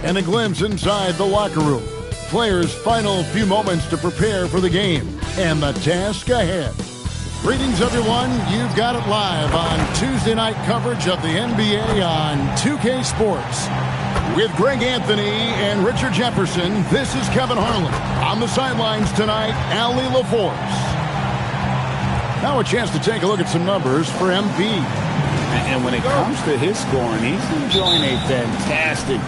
and a glimpse inside the locker room. Players' final few moments to prepare for the game and the task ahead. Greetings, everyone. You've got it live on Tuesday night coverage of the NBA on 2K Sports. With Greg Anthony and Richard Jefferson, this is Kevin Harlan. On the sidelines tonight, Allie LaForce. Now a chance to take a look at some numbers for MP. And when it comes to his scoring, he's enjoying a fantastic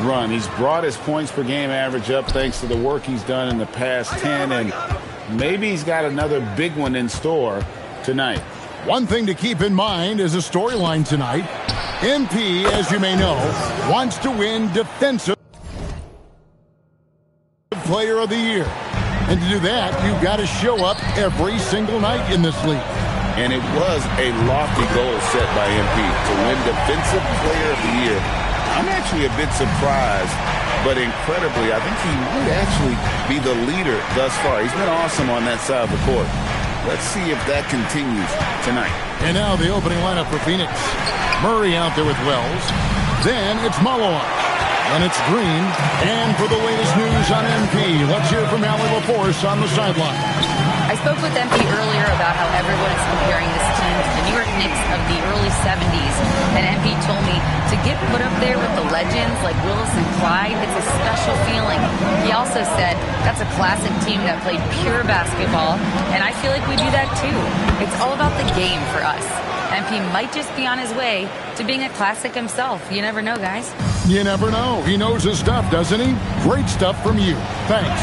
run. He's brought his points per game average up thanks to the work he's done in the past 10, and maybe he's got another big one in store tonight. One thing to keep in mind is a storyline tonight. MP, as you may know, wants to win Defensive Player of the Year. And to do that, you've got to show up every single night in this league. And it was a lofty goal set by MP to win Defensive Player of the Year. I'm actually a bit surprised, but incredibly, I think he might actually be the leader thus far. He's been awesome on that side of the court. Let's see if that continues tonight. And now the opening lineup for Phoenix. Murray out there with Wells. Then it's Malone. And it's Green. And for the latest news on MP, let's hear from Allie LaForce on the sideline. I spoke with MP earlier about how everyone is comparing this team to the New York Knicks of the early 70s. And MP told me to get put up there with the legends like Willis and Clyde, it's a special feeling. He also said that's a classic team that played pure basketball. And I feel like we do that too. It's all about the game for us. MP might just be on his way to being a classic himself. You never know, guys. You never know. He knows his stuff, doesn't he? Great stuff from you. Thanks.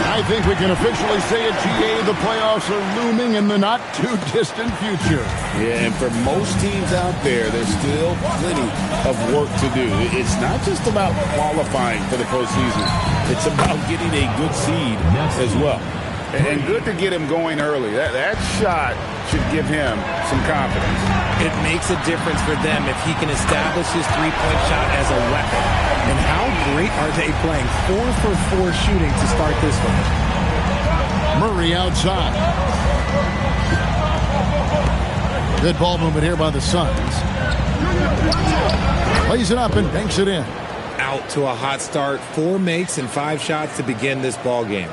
I think we can officially say at GA the playoffs are looming in the not-too-distant future. Yeah, and for most teams out there, there's still plenty of work to do. It's not just about qualifying for the postseason. It's about getting a good seed as well. And good to get him going early. That shot should give him some confidence. It makes a difference for them if he can establish his three-point shot as a weapon. And how great are they playing? 4 for 4 shooting to start this one. Murray outside. Good ball movement here by the Suns. Lays it up and banks it in. Out to a hot start. 4 makes and 5 shots to begin this ball game.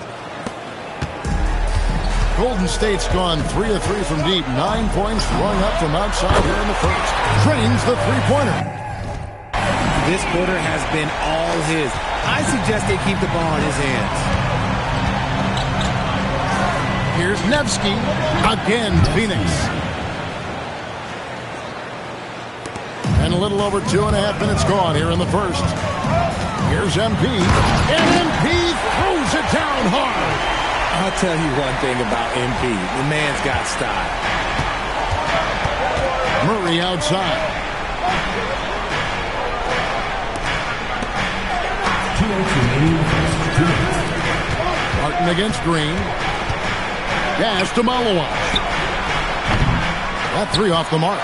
Golden State's gone 3 of 3 from deep. 9 points throwing up from outside here in the first. Drains the three-pointer. This quarter has been all his. I suggest they keep the ball in his hands. Here's Nevsky. Again, Phoenix. And a little over 2.5 minutes gone here in the first. Here's MP. And MP throws it down hard. I'll tell you one thing about MP. The man's got style. Murray outside. Martin against Green. Pass to Malone. That 3 off the mark.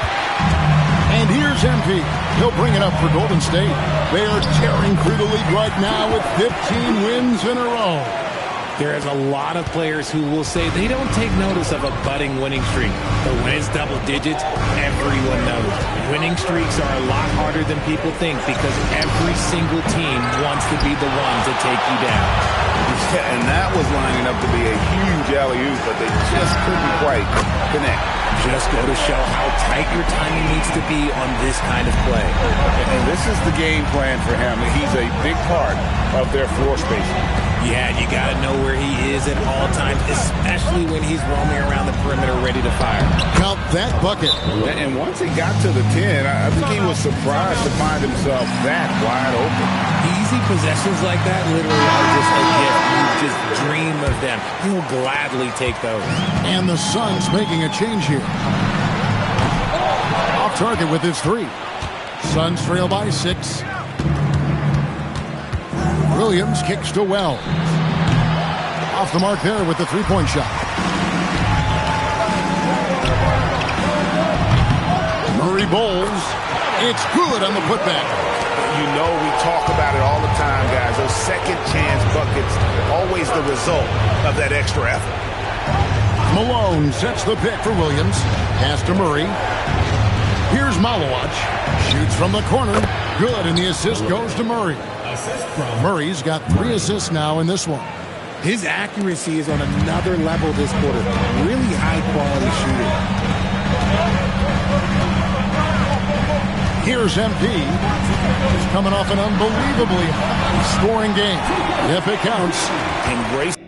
And here's MP. He'll bring it up for Golden State. They are tearing through the league right now with 15 wins in a row. There's a lot of players who will say they don't take notice of a budding winning streak. But when it's double digits, everyone knows. Winning streaks are a lot harder than people think because every single team wants to be the one to take you down. Yeah, and that was lining up to be a huge alley-oop, but they just couldn't quite connect. Just go to show how tight your timing needs to be on this kind of play. And this is the game plan for him. He's a big part of their floor spacing. Yeah, you got to know where he is at all times, especially when he's roaming around the perimeter ready to fire. Count that bucket. And once he got to the 10, I think he was surprised to find himself that wide open. Easy possessions like that literally are just a gift. You just dream of them. He'll gladly take those. And the Suns making a change here. Off target with his 3. Suns trail by 6. Williams kicks to Wells. Off the mark there with the three-point shot. Murray bowls. It's good on the putback. You know we talk about it all the time, guys. Those second chance buckets, always the result of that extra effort. Malone sets the pick for Williams. Pass to Murray. Here's Malowacz. Shoots from the corner. Good, and the assist goes to Murray. Murray's got 3 assists now in this one. His accuracy is on another level this quarter. Really high-quality shooter. Here's MP. He's coming off an unbelievably high-scoring game. If it counts. Embracing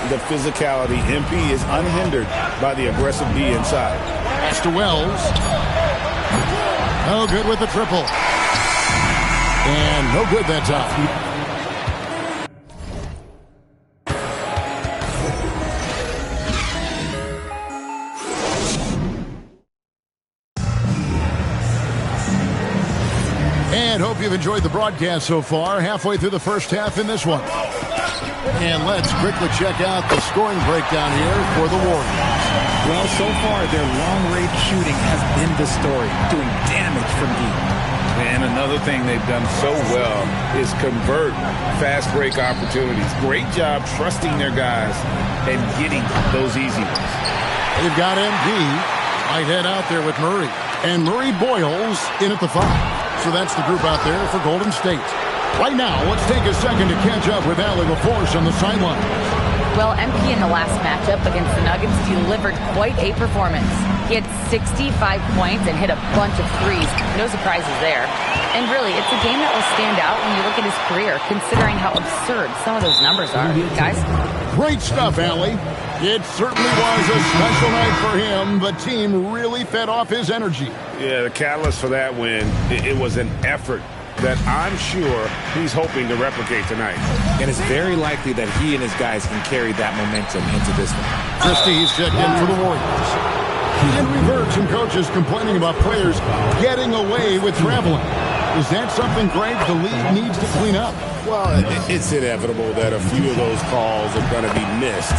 the physicality, MP is unhindered by the aggressive D inside. Pass to Wells. No good with the triple. And no good that time. And hope you've enjoyed the broadcast so far. Halfway through the first half in this one. And let's quickly check out the scoring breakdown here for the Warriors. Well, so far, their long-range shooting has been the story, doing damage from deep. And another thing they've done so well is convert fast break opportunities. Great job trusting their guys and getting those easy ones. They've got MP. Might head out there with Murray. And Murray Boyles in at the 5. So that's the group out there for Golden State. Right now, let's take a second to catch up with Allie LaForce on the sideline. Well, MP in the last matchup against the Nuggets delivered quite a performance. He had 65 points and hit a bunch of threes. No surprises there. And really, it's a game that will stand out when you look at his career, considering how absurd some of those numbers are. Guys? Great stuff, Allie. It certainly was a special night for him. The team really fed off his energy. Yeah, the catalyst for that win, it was an effort that I'm sure he's hoping to replicate tonight. And it's very likely that he and his guys can carry that momentum into this one. Christie's checked in for the Warriors. And we've heard some coaches complaining about players getting away with traveling. Is that something, Greg, the league needs to clean up? Well, it's inevitable that a few of those calls are going to be missed.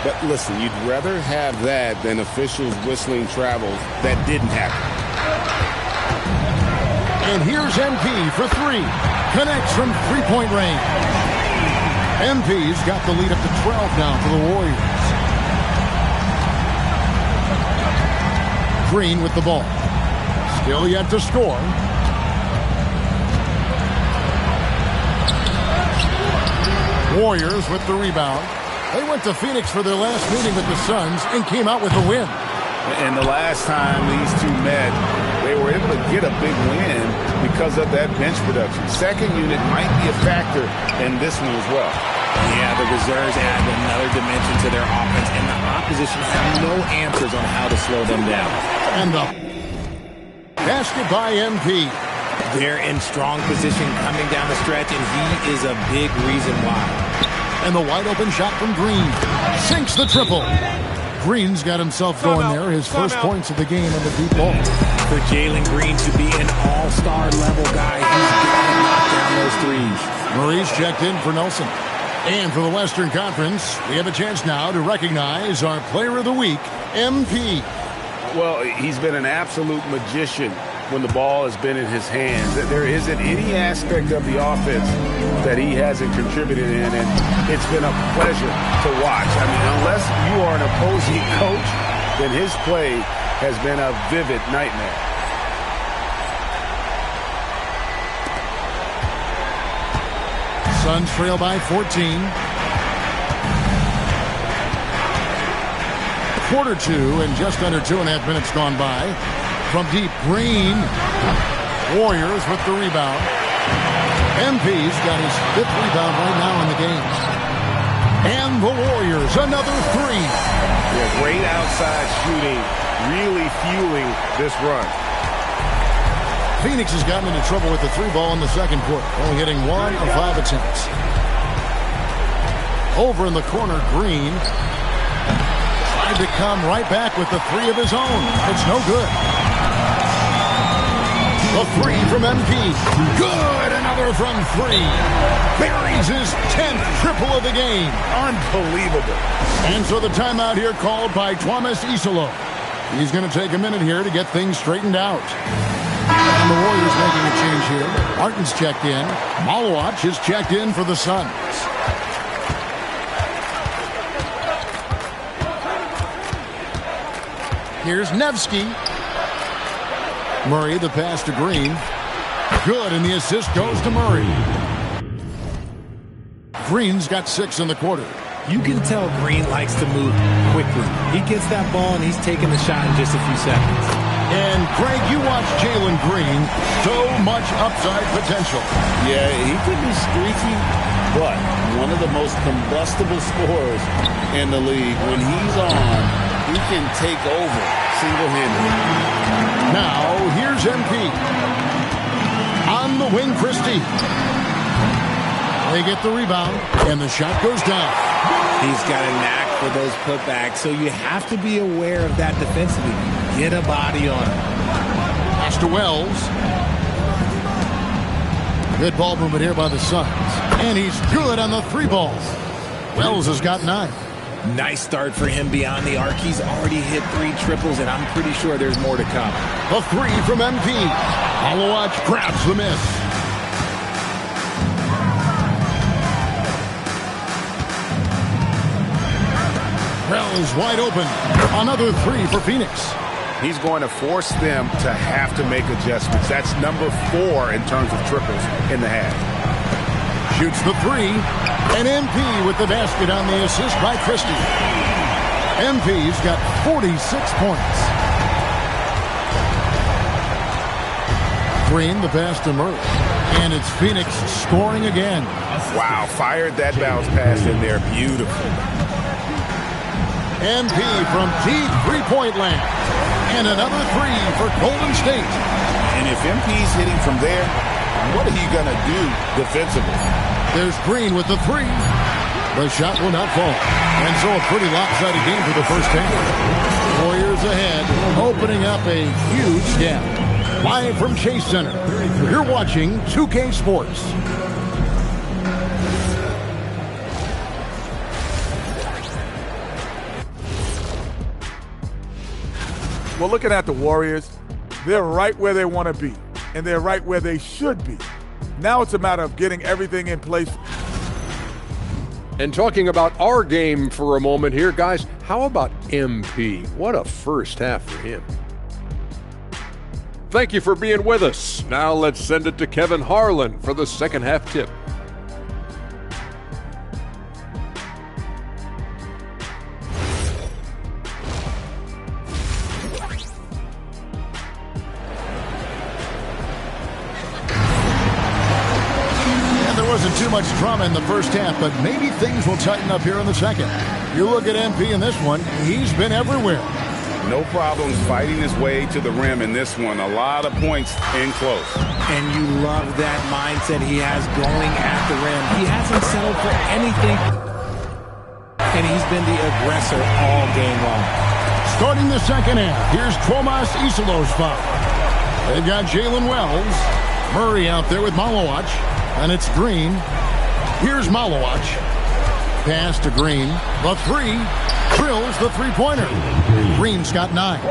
But listen, you'd rather have that than officials whistling travels that didn't happen. And here's MP for 3. Connects from three-point range. MP's got the lead up to 12 now for the Warriors. Green with the ball. Still yet to score. Warriors with the rebound. They went to Phoenix for their last meeting with the Suns and came out with a win. And the last time these two met, they were able to get a big win because of that bench production. Second unit might be a factor in this one as well. Yeah, the reserves add another dimension to their offense, and the opposition have no answers on how to slow them down. And the basket by MP. They're in strong position coming down the stretch, and he is a big reason why. And the wide-open shot from Green. Sinks the triple. Green's got himself going there. His first points of the game on the deep ball. For Jalen Green to be an all-star level guy, he's got to knock down those threes. Murray's checked in for Nelson. And for the Western Conference, we have a chance now to recognize our Player of the Week, MP. Well, he's been an absolute magician when the ball has been in his hands. There isn't any aspect of the offense that he hasn't contributed in, and it's been a pleasure to watch. I mean, unless you are an opposing coach, then his play has been a vivid nightmare. Suns trail by 14. Quarter 2 and just under 2.5 minutes gone by. From deep, Green. Warriors with the rebound. MP's got his 5th rebound right now in the game. And the Warriors, another 3. Yeah, great outside shooting, really fueling this run. Phoenix has gotten into trouble with the 3-ball in the second quarter, only hitting 1 of 5 attempts. Over in the corner, Green tried to come right back with the 3 of his own. It's no good. The 3 from MP. Good. Another from 3. Buries his 10th triple of the game. Unbelievable. And so the timeout here called by Thomas Isolo. He's going to take a minute here to get things straightened out. And the Warriors making a change here. Martin's checked in. Malwatch is checked in for the Suns. Here's Nevsky. Murray, the pass to Green. Good, and the assist goes to Murray. Green's got 6 in the quarter. You can tell Green likes to move quickly. He gets that ball, and he's taking the shot in just a few seconds. And, Craig, you watch Jalen Green. So much upside potential. Yeah, he could be streaky, but one of the most combustible scorers in the league. When he's on, he can take over single-handedly. Now, here's MP. On the wing, Christie. They get the rebound, and the shot goes down. He's got a knack for those putbacks, so you have to be aware of that defensively. Get a body on him. Pass to Wells. Good ball movement here by the Suns. And he's good on the 3 ball. Wells has got 9. Nice start for him beyond the arc. He's already hit 3 triples, and I'm pretty sure there's more to come. A 3 from MP. Malowacz grabs the miss. Wells wide open. Another 3 for Phoenix. He's going to force them to have to make adjustments. That's number 4 in terms of triples in the half. Shoots the 3. And MP with the basket on the assist by Christie. MP's got 46 points. Green, the pass to Murray. And it's Phoenix scoring again. Wow, fired that bounce pass in there. Beautiful. MP from deep three-point land. And another 3 for Golden State. And if MP's hitting from there, what are you going to do defensively? There's Green with the 3. The shot will not fall. And so a pretty lopsided game for the first half. Warriors ahead, opening up a huge gap. Live from Chase Center, you're watching 2K Sports. Well, looking at the Warriors, they're right where they want to be, and they're right where they should be. Now it's a matter of getting everything in place. And talking about our game for a moment here, guys, how about MP? What a first half for him. Thank you for being with us. Now let's send it to Kevin Harlan for the second half tip. Wasn't too much drama in the first half, but maybe things will tighten up here in the second. You look at MP in this one, he's been everywhere. No problems fighting his way to the rim in this one. A lot of points in close. And you love that mindset he has going at the rim. He hasn't settled for anything, and he's been the aggressor all game long. Starting the second half, here's Tomas Isolos's foul. They've got Jalen Wells. Murray out there with Malowacz. And it's Green. Here's Malowacz. Pass to Green. The 3. Drills the three-pointer. Green's got 9.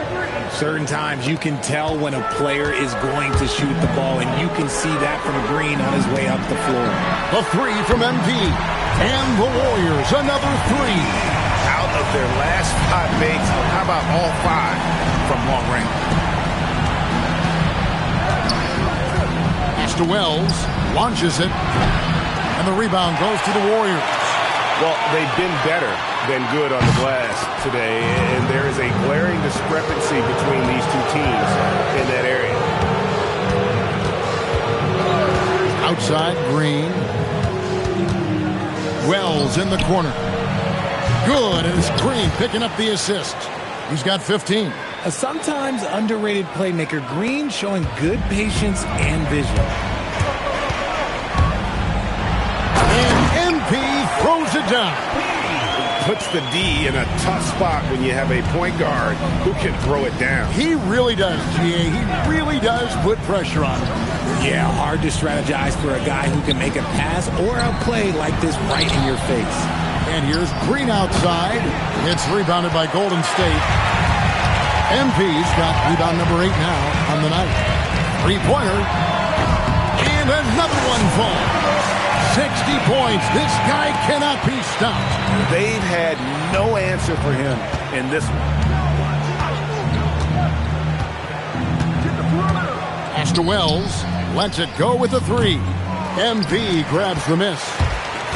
Certain times you can tell when a player is going to shoot the ball, and you can see that from Green on his way up the floor. The 3 from MP. And the Warriors, another 3. Out of their last 5 makes, how about all 5 from long range? Pass to Wells. Launches it, and the rebound goes to the Warriors. Well, they've been better than good on the glass today, and there is a glaring discrepancy between these two teams in that area. Outside, Green. Wells in the corner. Good, and it's Green picking up the assist. He's got 15. A sometimes underrated playmaker, Green showing good patience and vision. Throws it down. Puts the D in a tough spot when you have a point guard who can throw it down. He really does, GA. He really does put pressure on him. Yeah, hard to strategize for a guy who can make a pass or a play like this right in your face. And here's Green outside. It's rebounded by Golden State. MP's got rebound number 8 now on the night. 3-pointer. And another one falls. 60 points. This guy cannot be stopped. They've had no answer for him in this one. Pass to Wells. Lets it go with the 3. MP grabs the miss.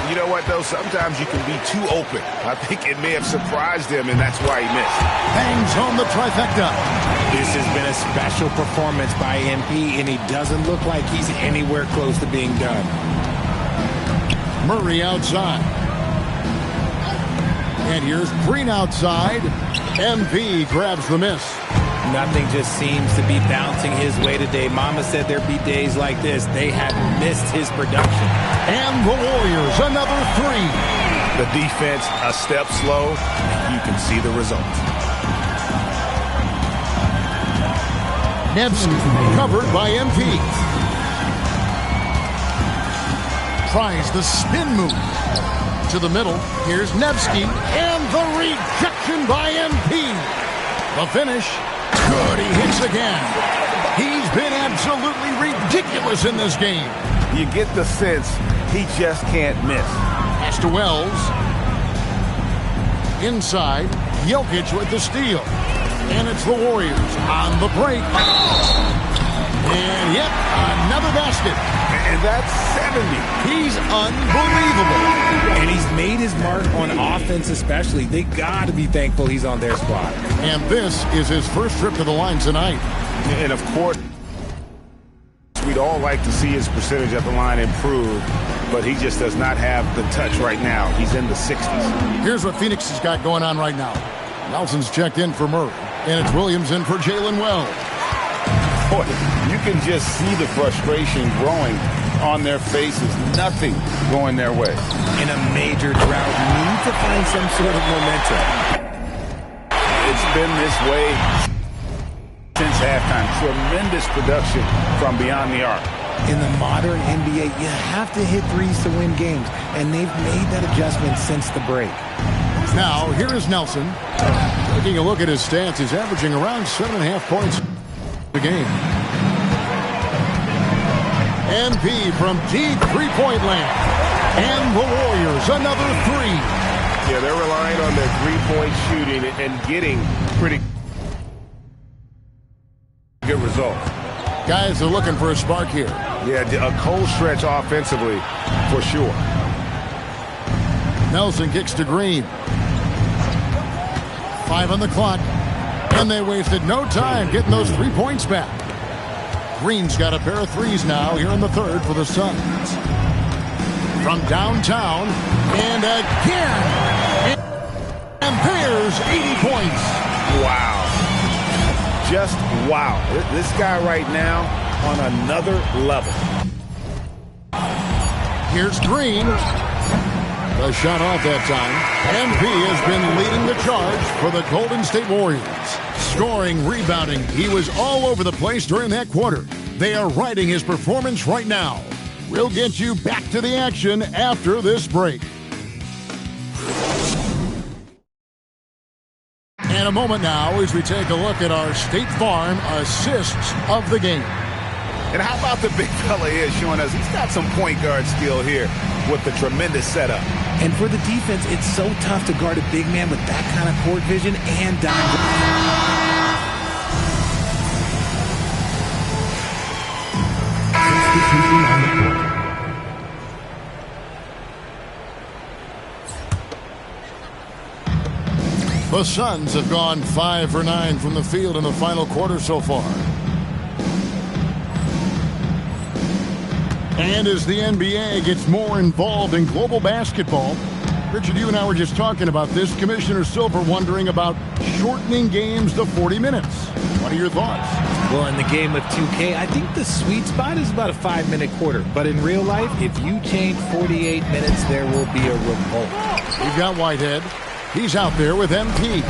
You know what, though? Sometimes you can be too open. I think it may have surprised him, and that's why he missed. Bangs home the trifecta. This has been a special performance by MP, and he doesn't look like he's anywhere close to being done. Murray outside. And here's Green outside. MP grabs the miss. Nothing just seems to be bouncing his way today. Mama said there'd be days like this. They have missed his production. And the Warriors, another three. The defense a step slow. You can see the result. Nevsky covered by MP. Tries the spin move. To the middle. Here's Nevsky. And the rejection by MP. The finish. Good, he hits again. He's been absolutely ridiculous in this game. You get the sense he just can't miss. Pass to Wells. Inside, Jokic with the steal. And it's the Warriors on the break. And yep, another basket. And that's 70. He's unbelievable. And he's made his mark on offense especially. They got to be thankful he's on their squad. And this is his first trip to the line tonight. And of course, we'd all like to see his percentage at the line improve, but he just does not have the touch right now. He's in the 60s. Here's what Phoenix has got going on right now. Nelson's checked in for Murray, and it's Williams in for Jalen Wells. Boy, you can just see the frustration growing on their faces. Nothing going their way. In a major drought, need to find some sort of momentum. It's been this way since halftime. Tremendous production from beyond the arc. In the modern NBA, you have to hit threes to win games, and they've made that adjustment since the break. Now, here is Nelson. Taking a look at his stats, he's averaging around 7.5 points a game. MP from deep three-point land. And the Warriors, another three. Yeah, they're relying on their three-point shooting and getting pretty good results. Guys are looking for a spark here. Yeah, a cold stretch offensively, for sure. Nelson kicks to Green. 5 on the clock. And they wasted no time getting those 3 points back. Green's got a pair of threes now here in the third for the Suns. From downtown, and again, and there's 80 points. Wow. Just wow. This guy right now on another level. Here's Green. The shot off that time. MP has been leading the charge for the Golden State Warriors. Scoring, rebounding, he was all over the place during that quarter. They are riding his performance right now. We'll get you back to the action after this break. And a moment now as we take a look at our State Farm assists of the game. And how about the big fella here showing us he's got some point guard skill here with the tremendous setup. And for the defense, it's so tough to guard a big man with that kind of court vision and dime. The Suns have gone 5 for 9 from the field in the final quarter so far. And as the NBA gets more involved in global basketball, Richard, you and I were just talking about this. Commissioner Silver wondering about shortening games to 40 minutes. What are your thoughts? Well, in the game of 2K, I think the sweet spot is about a 5-minute quarter. But in real life, if you change 48 minutes, there will be a revolt. You've got Whitehead. He's out there with MP.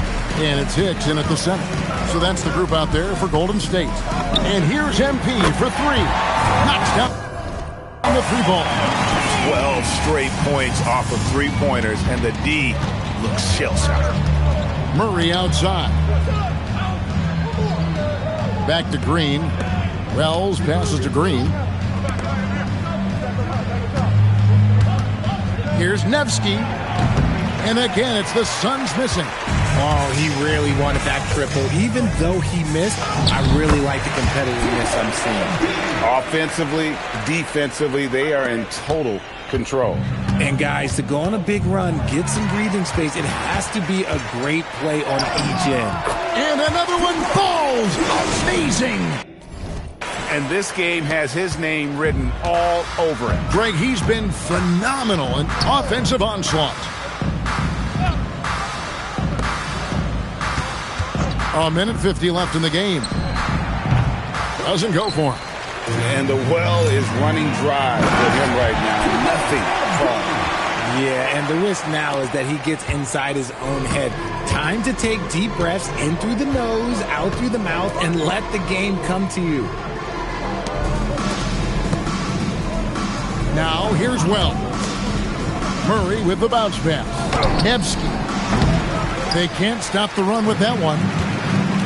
And it's Hicks in at the center. So that's the group out there for Golden State. And here's MP for three. Knocks down on the three ball. 12 straight points off of three-pointers, and the D looks shell-shocked. Murray outside. Back to Green. Wells passes to Green. Here's Nevsky. And again, it's the Suns missing. Oh, he really wanted that triple. Even though he missed, I really like the competitiveness I'm seeing. Offensively, defensively, they are in total control. And guys, to go on a big run, get some breathing space, it has to be a great play on each end. And another one falls. Amazing. And this game has his name written all over it. Greg, he's been phenomenal in offensive onslaught. A minute 50 left in the game. Doesn't go for him. And the well is running dry for him right now. Nothing falling. Yeah, and the risk now is that he gets inside his own head. Time to take deep breaths in through the nose, out through the mouth, and let the game come to you. Now, here's Wells. Murray with the bounce pass. Nevsky. They can't stop the run with that one.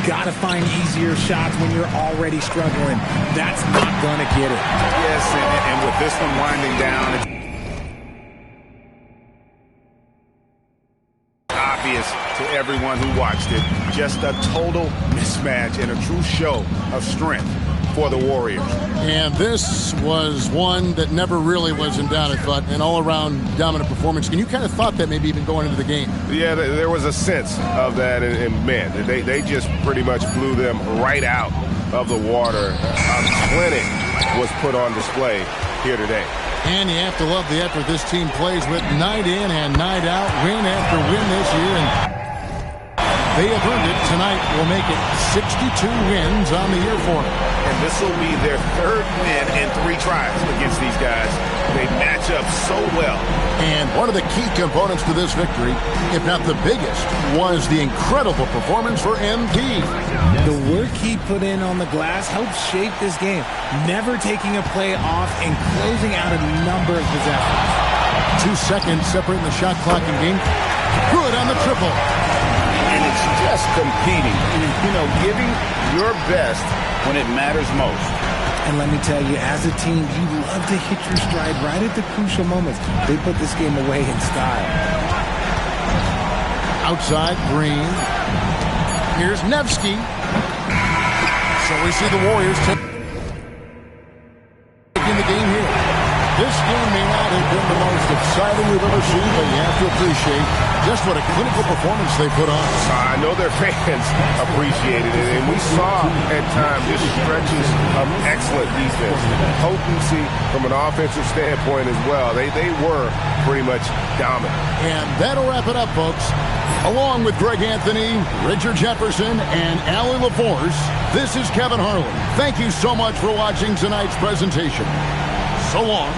Gotta find easier shots when you're already struggling. That's not gonna get it. Yes, and with this one winding down, it's obvious to everyone who watched it. Just a total mismatch and a true show of strength for the Warriors. And this was one that never really was in doubt, I thought, an all-around dominant performance. And you kind of thought that maybe even going into the game. Yeah, there was a sense of that, and man, they just pretty much blew them right out of the water. A clinic was put on display here today. And you have to love the effort this team plays with night in and night out, win after win this year. And they have earned it. Tonight will make it 62 wins on the year for them. And this will be their third win in 3 tries against these guys. They match up so well. And one of the key components to this victory, if not the biggest, was the incredible performance for MP. The work he put in on the glass helped shape this game, never taking a play off and closing out a number of possessions. 2 seconds separating the shot clock and game. Good on the triple. And it's just competing, giving your best when it matters most. And let me tell you, as a team, you love to hit your stride right at the crucial moments. They put this game away in style. Outside, Green. Here's Nevsky. So we see the Warriors taking the game here. This game may not have been the most exciting we've ever seen, but you have to appreciate just what a clinical performance they put on. I know their fans appreciated it, and we saw at times just stretches of excellent defense, potency from an offensive standpoint as well. They were pretty much dominant. And that'll wrap it up, folks. Along with Greg Anthony, Richard Jefferson, and Allie LaForce, this is Kevin Harlan. Thank you so much for watching tonight's presentation. So long.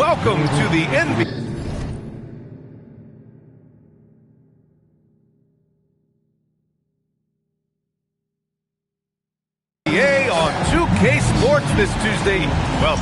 welcome to the NBA on 2K Sports this Tuesday. Well,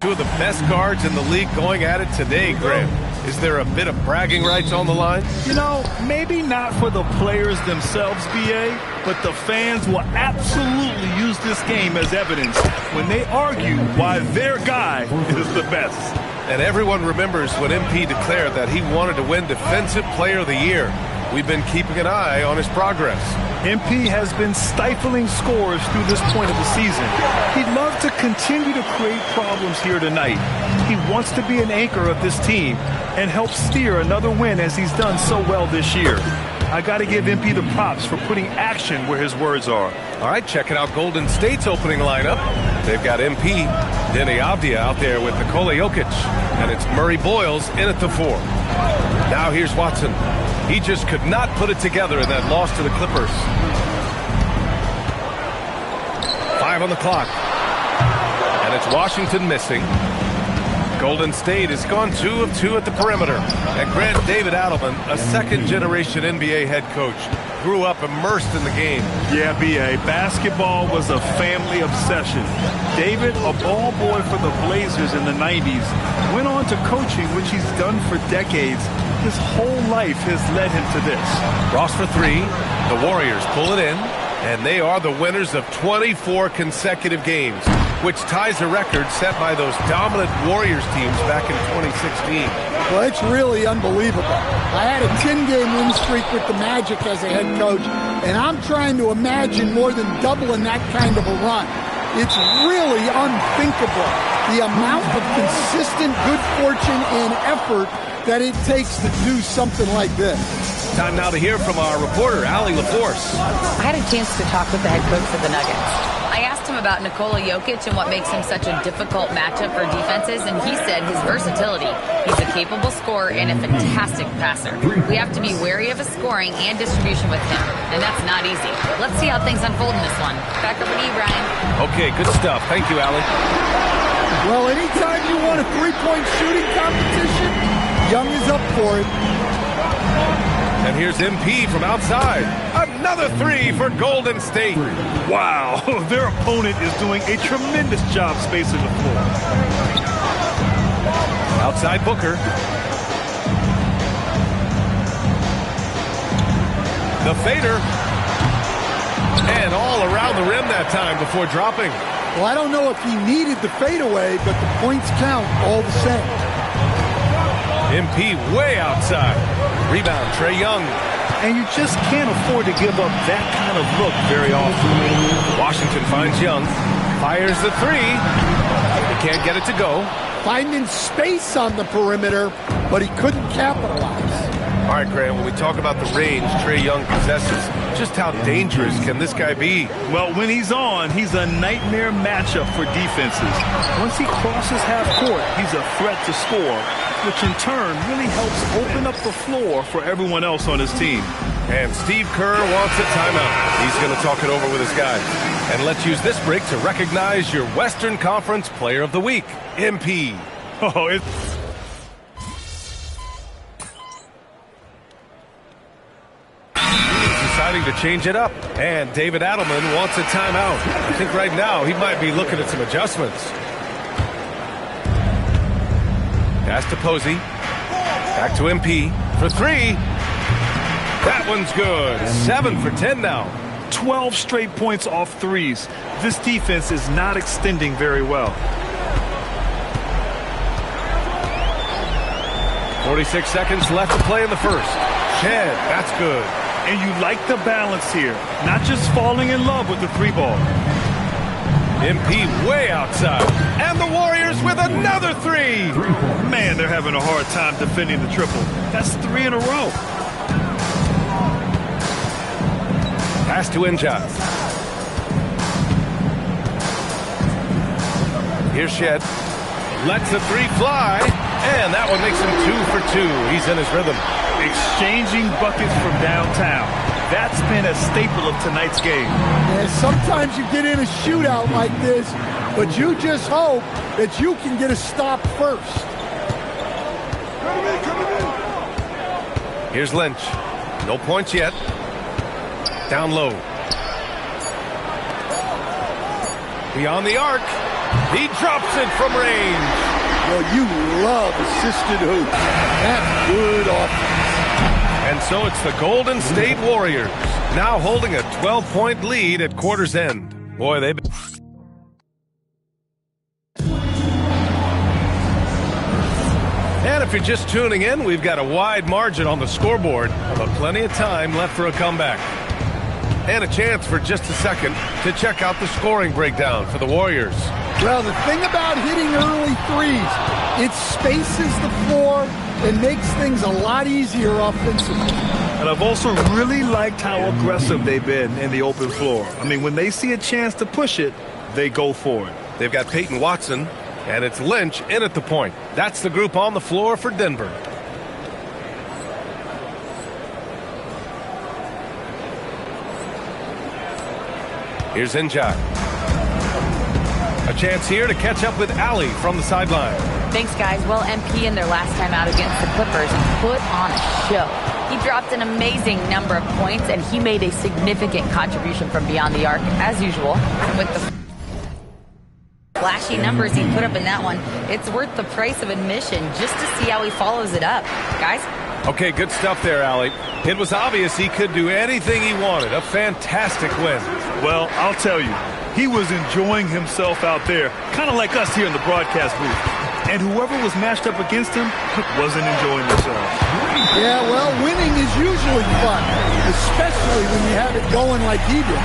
two of the best guards in the league going at it today, Graham. Is there a bit of bragging rights on the line? You know, maybe not for the players themselves, BA, but the fans will absolutely use this game as evidence when they argue why their guy is the best. And everyone remembers when MP declared that he wanted to win Defensive Player of the Year. We've been keeping an eye on his progress. MP has been stifling scores through this point of the season. He'd love to continue to create problems here tonight. He wants to be an anchor of this team and help steer another win as he's done so well this year. I got to give MP the props for putting action where his words are. All right, checking out Golden State's opening lineup. They've got MP, Denny Avdia out there with Nikola Jokic, and it's Murray Boyles in at the 4. Now here's Watson. He just could not put it together in that loss to the Clippers. 5 on the clock. And it's Washington missing. Golden State has gone 2 of 2 at the perimeter. And Grant David Adelman, a second-generation NBA head coach, grew up immersed in the game. Yeah, B.A., basketball was a family obsession. David, a ball boy for the Blazers in the 90s, went on to coaching, which he's done for decades. His whole life has led him to this. Ross for 3. The Warriors pull it in, and they are the winners of 24 consecutive games, which ties a record set by those dominant Warriors teams back in 2016. Well, it's really unbelievable. I had a 10-game win streak with the Magic as a head coach, and I'm trying to imagine more than doubling that kind of a run. It's really unthinkable, the amount of consistent good fortune and effort that it takes to do something like this. Time now to hear from our reporter, Allie LaForce. I had a chance to talk with the head coach of the Nuggets. I asked him about Nikola Jokic and what makes him such a difficult matchup for defenses, and he said his versatility. He's a capable scorer and a fantastic passer. We have to be wary of his scoring and distribution with him, and that's not easy. Let's see how things unfold in this one. Back over to you, Brian. Okay, good stuff. Thank you, Allie. Well, anytime you want a three-point shooting competition, Young is up for it. And here's MP from outside. Another 3 for Golden State. Wow, their opponent is doing a tremendous job spacing the floor. Outside Booker. The fader. And all around the rim that time before dropping. Well, I don't know if he needed the fadeaway, but the points count all the same. MP way outside. Rebound, Trae Young. And you just can't afford to give up that kind of look very often. Washington finds Young. Fires the 3. He can't get it to go. Finding space on the perimeter, but he couldn't capitalize. All right, Grant, when we talk about the range Trae Young possesses, just how dangerous can this guy be? Well, when he's on, he's a nightmare matchup for defenses. Once he crosses half court, he's a threat to score, which in turn really helps open up the floor for everyone else on his team. And Steve Kerr wants a timeout. He's going to talk it over with his guys. And let's use this break to recognize your Western Conference Player of the Week, MP. Oh, it's... Deciding to change it up. And David Adelman wants a timeout. I think right now he might be looking at some adjustments. Pass to Posey. Back to MP for 3. That one's good. 7 for 10 now. 12 straight points off threes. This defense is not extending very well. 46 seconds left to play in the first. Shed, that's good. And you like the balance here. Not just falling in love with the 3-ball. MP way outside. And the Warriors with another 3. Man, they're having a hard time defending the triple. That's 3 in a row. Pass to Njai. Here's Shed. Lets the 3 fly. And that one makes him 2 for 2. He's in his rhythm. Exchanging buckets from downtown. That's been a staple of tonight's game. And sometimes you get in a shootout like this, but you just hope that you can get a stop first. Here's Lynch. No points yet. Down low. Beyond the arc. He drops it from range. Well, you love assisted hoops. That's good offense. And so it's the Golden State Warriors now holding a 12-point lead at quarter's end. Boy, they've been... And if you're just tuning in, we've got a wide margin on the scoreboard, but plenty of time left for a comeback. And a chance for just a second to check out the scoring breakdown for the Warriors. Well, the thing about hitting early threes, it spaces the floor and makes things a lot easier offensively. And I've also really liked how aggressive they've been in the open floor. I mean, when they see a chance to push it, they go for it. They've got Peyton Watson, and it's Lynch in at the point. That's the group on the floor for Denver. Here's Njai. A chance here to catch up with Allie from the sideline. Thanks, guys. Well, MP in their last time out against the Clippers put on a show. He dropped an amazing number of points, and he made a significant contribution from beyond the arc, as usual. With the flashy numbers he put up in that one, it's worth the price of admission just to see how he follows it up. Guys? Okay, good stuff there, Allie. It was obvious he could do anything he wanted. A fantastic win. Well, I'll tell you, he was enjoying himself out there, kind of like us here in the broadcast booth. And whoever was matched up against him wasn't enjoying themselves. Yeah, well, winning is usually fun, especially when you have it going like he did.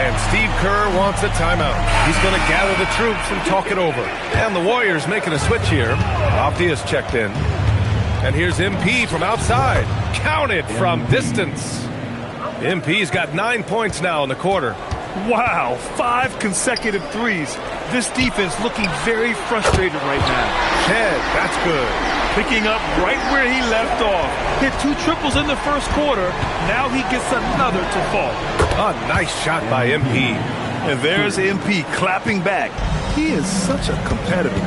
And Steve Kerr wants a timeout. He's going to gather the troops and talk it over. And the Warriors making a switch here. Abdias checked in. And here's MP from outside. Counted from distance. MP's got 9 points now in the quarter. Wow, 5 consecutive threes. This defense looking very frustrated right now. Shed, that's good. Picking up right where he left off. Hit 2 triples in the first quarter. Now he gets another to fall. A nice shot by MP. And there's MP clapping back. He is such a competitor.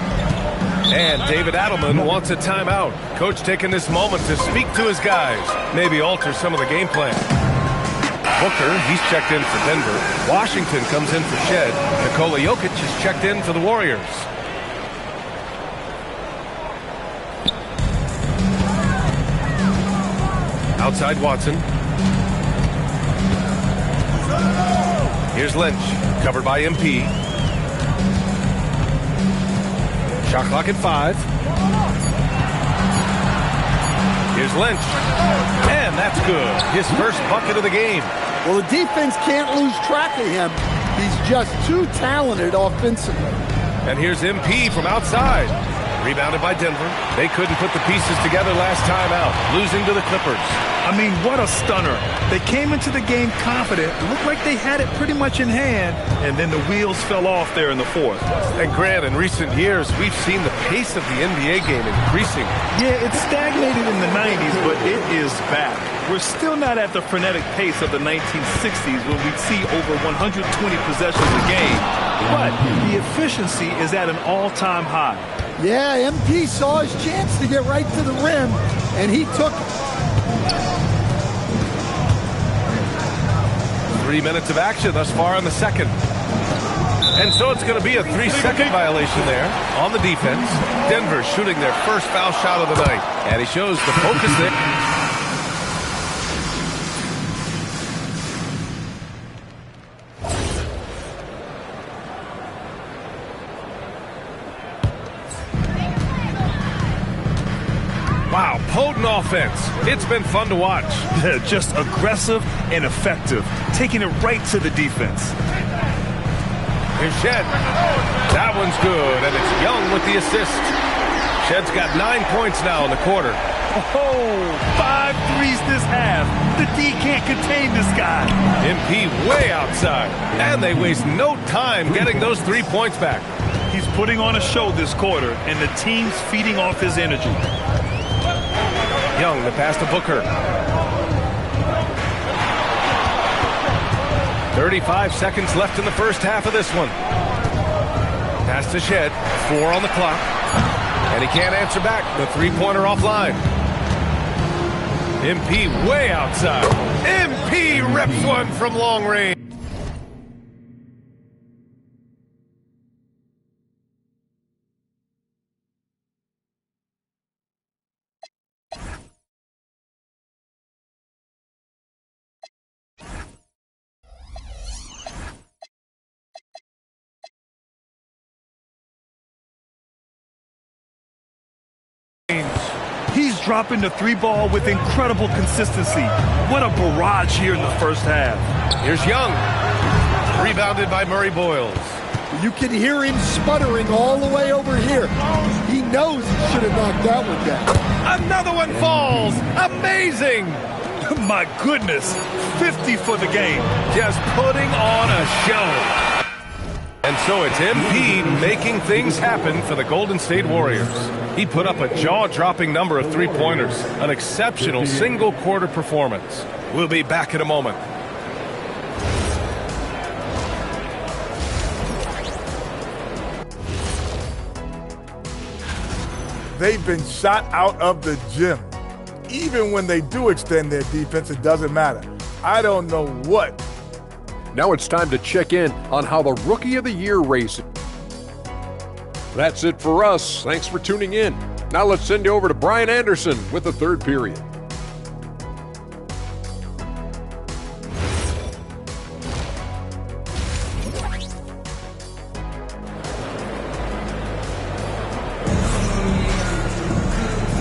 And David Adelman wants a timeout. Coach taking this moment to speak to his guys. Maybe alter some of the game plan. Booker, he's checked in for Denver. Washington comes in for Shed. Nikola Jokic is checked in for the Warriors. Outside Watson. Here's Lynch, covered by MP. Shot clock at 5. Here's Lynch. And that's good. His first bucket of the game. Well, the defense can't lose track of him. He's just too talented offensively. And here's MP from outside. Rebounded by Denver. They couldn't put the pieces together last time out, losing to the Clippers. I mean, what a stunner. They came into the game confident. It looked like they had it pretty much in hand, and then the wheels fell off there in the fourth. And Grant, in recent years, we've seen the pace of the NBA game increasing. Yeah, it stagnated in the 90s, but it is back. We're still not at the frenetic pace of the 1960s when we'd see over 120 possessions a game. But the efficiency is at an all-time high. Yeah, MP saw his chance to get right to the rim, and he took it. 3 minutes of action thus far in the second. And so it's going to be a 3-second violation there on the defense. Denver shooting their first foul shot of the night. And he shows the focus there. Wow, potent offense. It's been fun to watch. Just aggressive and effective, taking it right to the defense. Here's Shed. That one's good, and it's Young with the assist. Shed's got 9 points now in the quarter. Oh, 5 threes this half. The D can't contain this guy. MP way outside, and they waste no time getting those 3 points back. He's putting on a show this quarter, and the team's feeding off his energy. Young, the pass to Booker. 35 seconds left in the first half of this one. Pass to Shed. 4 on the clock. And he can't answer back. The three-pointer offline. MP way outside. MP rips one from long range. He's dropping the three ball with incredible consistency. What a barrage here in the first half. Here's Young. Rebounded by Murray Boyles. You can hear him sputtering all the way over here. He knows he should have knocked that one down. Another one falls. Amazing. My goodness. 50 for the game. Just putting on a show. And so it's MP making things happen for the Golden State Warriors. He put up a jaw-dropping number of three-pointers. An exceptional single-quarter performance. We'll be back in a moment. They've been shot out of the gym. Even when they do extend their defense, it doesn't matter. I don't know what. Now it's time to check in on how the Rookie of the Year race. That's it for us. Thanks for tuning in. Now let's send you over to Brian Anderson with the third period.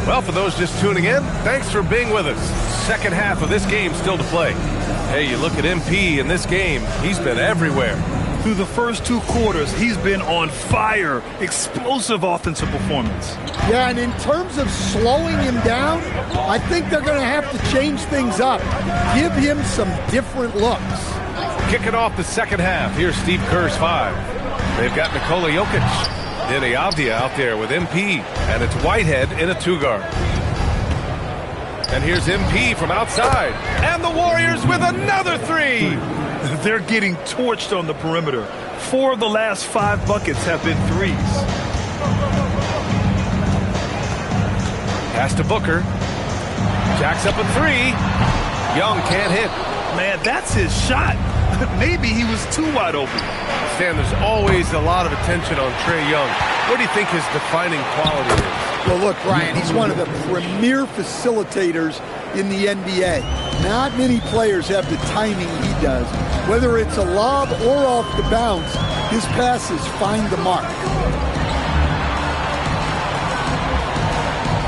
Well, for those just tuning in, thanks for being with us. Second half of this game still to play. Hey, you look at MP in this game, he's been everywhere. Through the first two quarters, he's been on fire. Explosive offensive performance. Yeah, and in terms of slowing him down, I think they're going to have to change things up. Give him some different looks. Kicking off the second half, here's Steve Kerr's 5. They've got Nikola Jokic. Denny Avdia out there with MP, and it's Whitehead in a two-guard. And here's MP from outside, and the Warriors with another three. They're getting torched on the perimeter. 4 of the last 5 buckets have been threes. Pass to Booker. Jacks up a 3. Young can't hit. Man, that's his shot. Maybe he was too wide open. Stan, there's always a lot of attention on Trae Young. What do you think his defining quality is? Well, look, Brian, he's one of the premier facilitators in the NBA. Not many players have the timing he does. Whether it's a lob or off the bounce, his passes find the mark.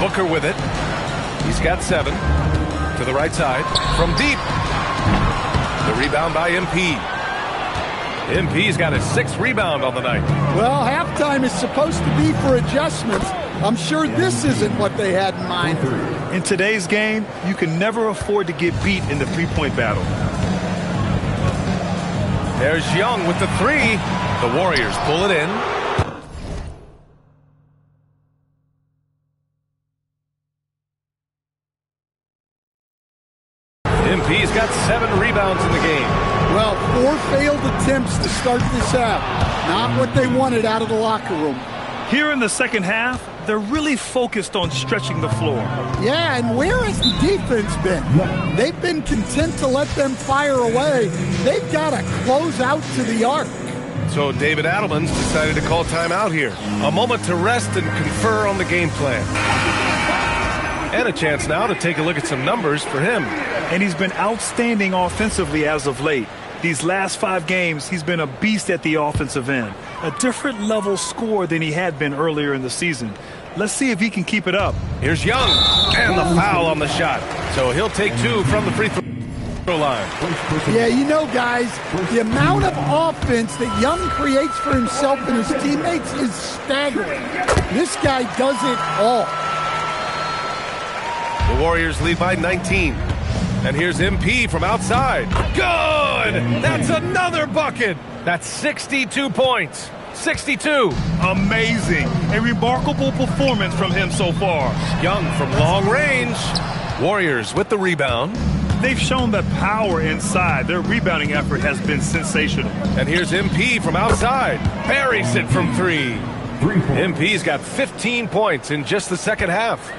Booker with it. He's got 7. To the right side. From deep. The rebound by MP. MP's got his 6th rebound on the night. Well, halftime is supposed to be for adjustments. I'm sure this isn't what they had in mind. In today's game, you can never afford to get beat in the three-point battle. There's Young with the 3. The Warriors pull it in. MP's got 7 rebounds in the game. Well, 4 failed attempts to start this half. Not what they wanted out of the locker room. Here in the second half, they're really focused on stretching the floor. Yeah, and where has the defense been? They've been content to let them fire away. They've got to close out to the arc. So David Adelman's decided to call timeout here. A moment to rest and confer on the game plan. And a chance now to take a look at some numbers for him. And he's been outstanding offensively as of late. These last 5 games, he's been a beast at the offensive end. A different level score than he had been earlier in the season. Let's see if he can keep it up. Here's Young, and the foul on the shot. So he'll take 2 from the free throw line. Yeah, you know, guys, the amount of offense that Young creates for himself and his teammates is staggering. This guy does it all. The Warriors lead by 19. And here's MP from outside. Good! That's another bucket. That's 62 points. 62. Amazing. A remarkable performance from him so far. Young from long range. Warriors with the rebound. They've shown that power inside. Their rebounding effort has been sensational. And here's MP from outside. Buries it from 3. MP's got 15 points in just the second half.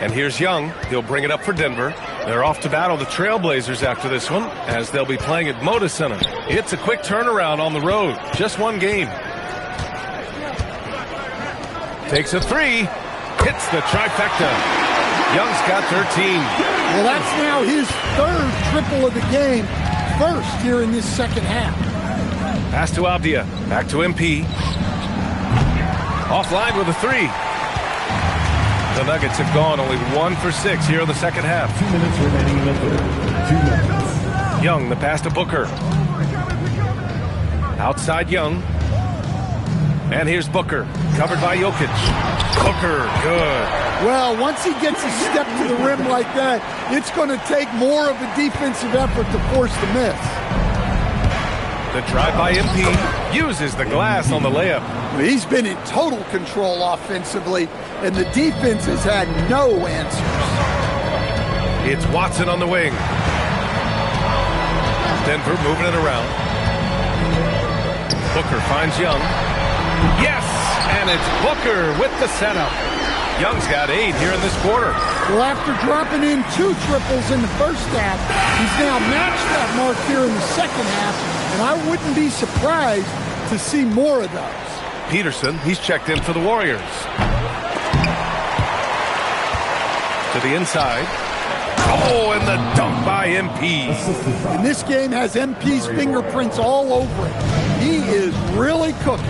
And here's Young. He'll bring it up for Denver. They're off to battle the Trailblazers after this one, as they'll be playing at Moda Center. It's a quick turnaround on the road. Just one game. Takes a 3. Hits the trifecta. Young's got 13. Well, that's now his 3rd triple of the game. First here in this second half. Pass to Avdia. Back to MP. Offline with a 3. The Nuggets have gone only 1 for 6 here in the second half. 2 minutes remaining in the third. 2 minutes. Young, the pass to Booker. Outside Young. And here's Booker, covered by Jokic. Booker, good. Well, once he gets a step to the rim like that, it's going to take more of a defensive effort to force the miss. The drive by MP uses the glass on the layup. He's been in total control offensively, and the defense has had no answers. It's Watson on the wing. Denver moving it around. Booker finds Young. Yes, and it's Booker with the setup. Young's got 8 here in this quarter. Well, after dropping in 2 triples in the first half, he's now matched that mark here in the second half, and I wouldn't be surprised to see more of those. Peterson, he's checked in for the Warriors. To the inside. Oh, and the dunk by MP. And this game has MP's fingerprints all over it. He is really cooking.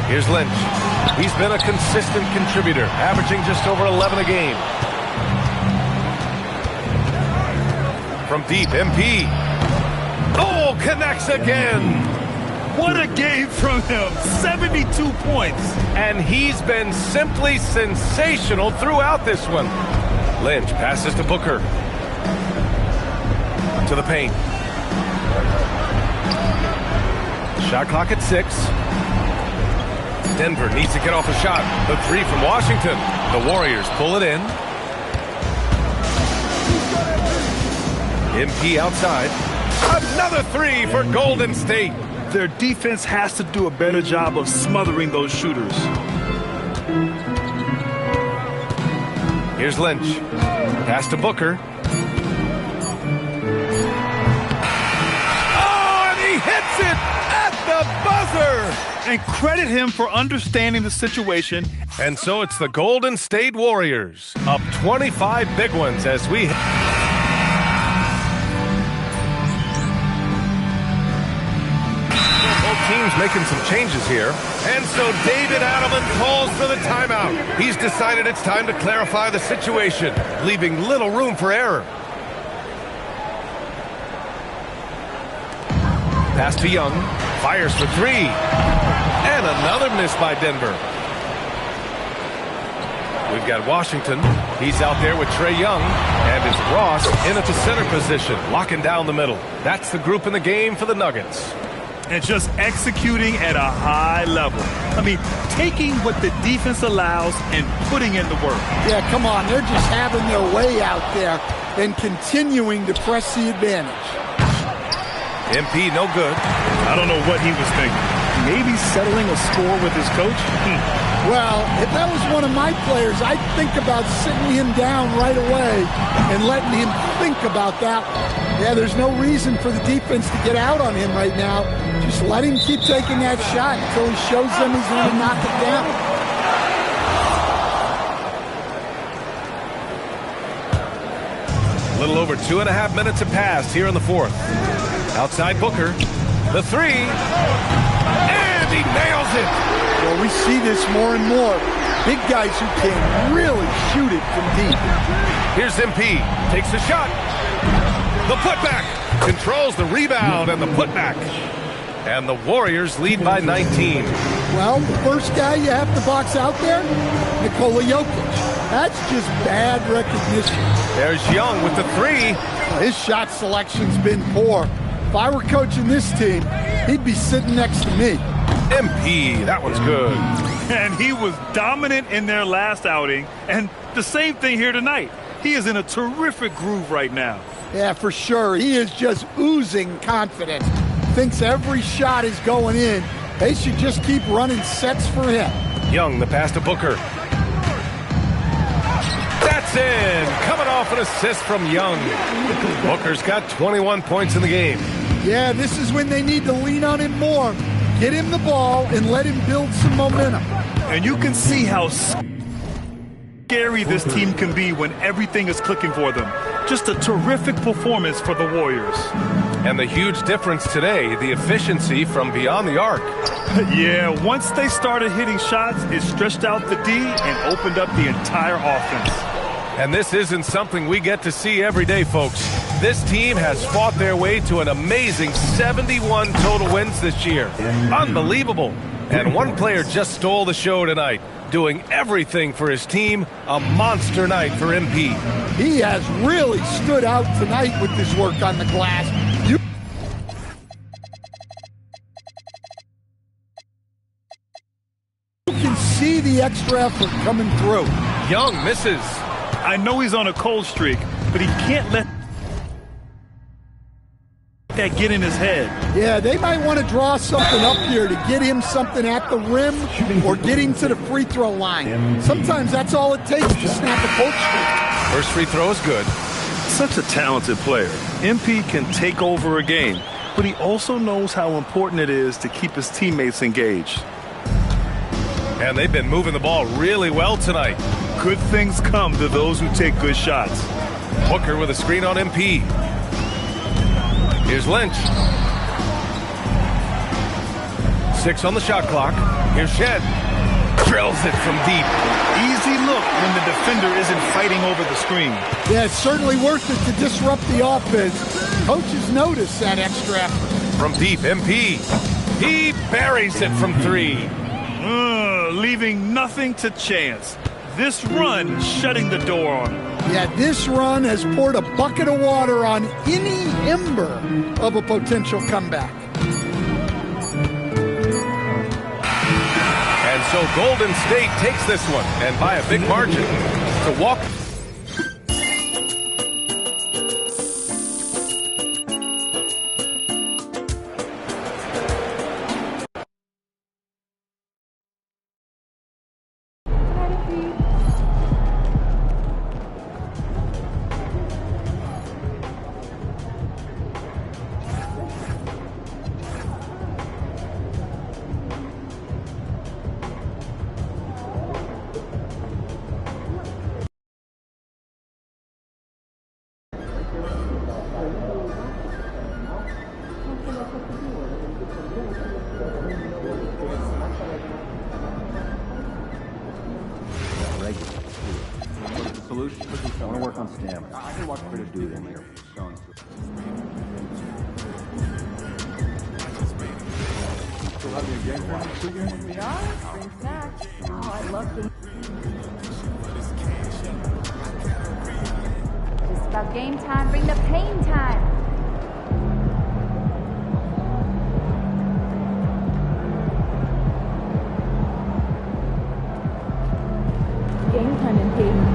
Here's Lynch. He's been a consistent contributor, averaging just over 11 a game. From deep, MP. Oh, connects again. What a game from him. 72 points. And he's been simply sensational throughout this one. Lynch passes to Booker. To the paint. Shot clock at 6. Denver needs to get off a shot. The 3 from Washington. The Warriors pull it in. MP outside. Another 3 for Golden State. Their defense has to do a better job of smothering those shooters. Here's Lynch. Pass to Booker. Oh, and he hits it at the buzzer. And credit him for understanding the situation. And so it's the Golden State Warriors up 25 big ones as we... Both teams making some changes here. And so David Adelman calls for the timeout. He's decided it's time to clarify the situation, leaving little room for error. Pass to Young. Fires for 3. And another miss by Denver. We've got Washington. He's out there with Trae Young. And it's Ross in at the center position, locking down the middle. That's the group in the game for the Nuggets. And just executing at a high level. I mean, taking what the defense allows and putting in the work. Yeah, come on. They're just having their way out there and continuing to press the advantage. MP no good. I don't know what he was thinking. Maybe settling a score with his coach? Well, if that was one of my players, I'd think about sitting him down right away and letting him think about that. Yeah, there's no reason for the defense to get out on him right now. Just let him keep taking that shot until he shows them he's going to knock it down. A little over 2.5 minutes have passed here in the fourth. Outside Booker. The 3. And he nails it. Well, we see this more and more. Big guys who can really shoot it from deep. Here's MP. Takes a shot. The putback. Controls the rebound and the putback. And the Warriors lead by 19. Well, the first guy you have to box out there, Nikola Jokic. That's just bad recognition. There's Young with the 3. Well, his shot selection's been poor. If I were coaching this team, he'd be sitting next to me. MP, that one's good. And he was dominant in their last outing, and the same thing here tonight. He is in a terrific groove right now. Yeah, for sure. He is just oozing confidence. Thinks every shot is going in. They should just keep running sets for him. Young, the pass to Booker. That's in. Coming off an assist from Young. Booker's got 21 points in the game. Yeah, this is when they need to lean on him more. Get him the ball and let him build some momentum. And you can see how scary this team can be when everything is clicking for them. Just a terrific performance for the Warriors. And the huge difference today, the efficiency from beyond the arc. Yeah, once they started hitting shots, it stretched out the D and opened up the entire offense. And this isn't something we get to see every day, folks. This team has fought their way to an amazing 71 total wins this year. Unbelievable. And one player just stole the show tonight, doing everything for his team. A monster night for MP. He has really stood out tonight with his work on the glass. You can see the extra effort coming through. Young misses. I know he's on a cold streak, but he can't let that get in his head. Yeah, they might want to draw something up here to get him something at the rim or get him to the free throw line. Sometimes that's all it takes to snap a cold streak. First free throw is good. Such a talented player. MP can take over a game, but he also knows how important it is to keep his teammates engaged. And they've been moving the ball really well tonight. Good things come to those who take good shots. Booker with a screen on MP. Here's Lynch. 6 on the shot clock. Here's Shed. Drills it from deep. Easy look when the defender isn't fighting over the screen. Yeah, it's certainly worth it to disrupt the offense. Coaches notice that extra effort. From deep, MP. He buries it from 3. Leaving nothing to chance. This run shutting the door on him. Yeah, this run has poured a bucket of water on any ember of a potential comeback. And so Golden State takes this one, and by a big margin, to walk. I want to work on stamina. I can watch for the dude in here. Still having a game plan this weekend? We are. Bring snacks. Oh, I love them. Just about game time. Bring the pain time. Game time and pain.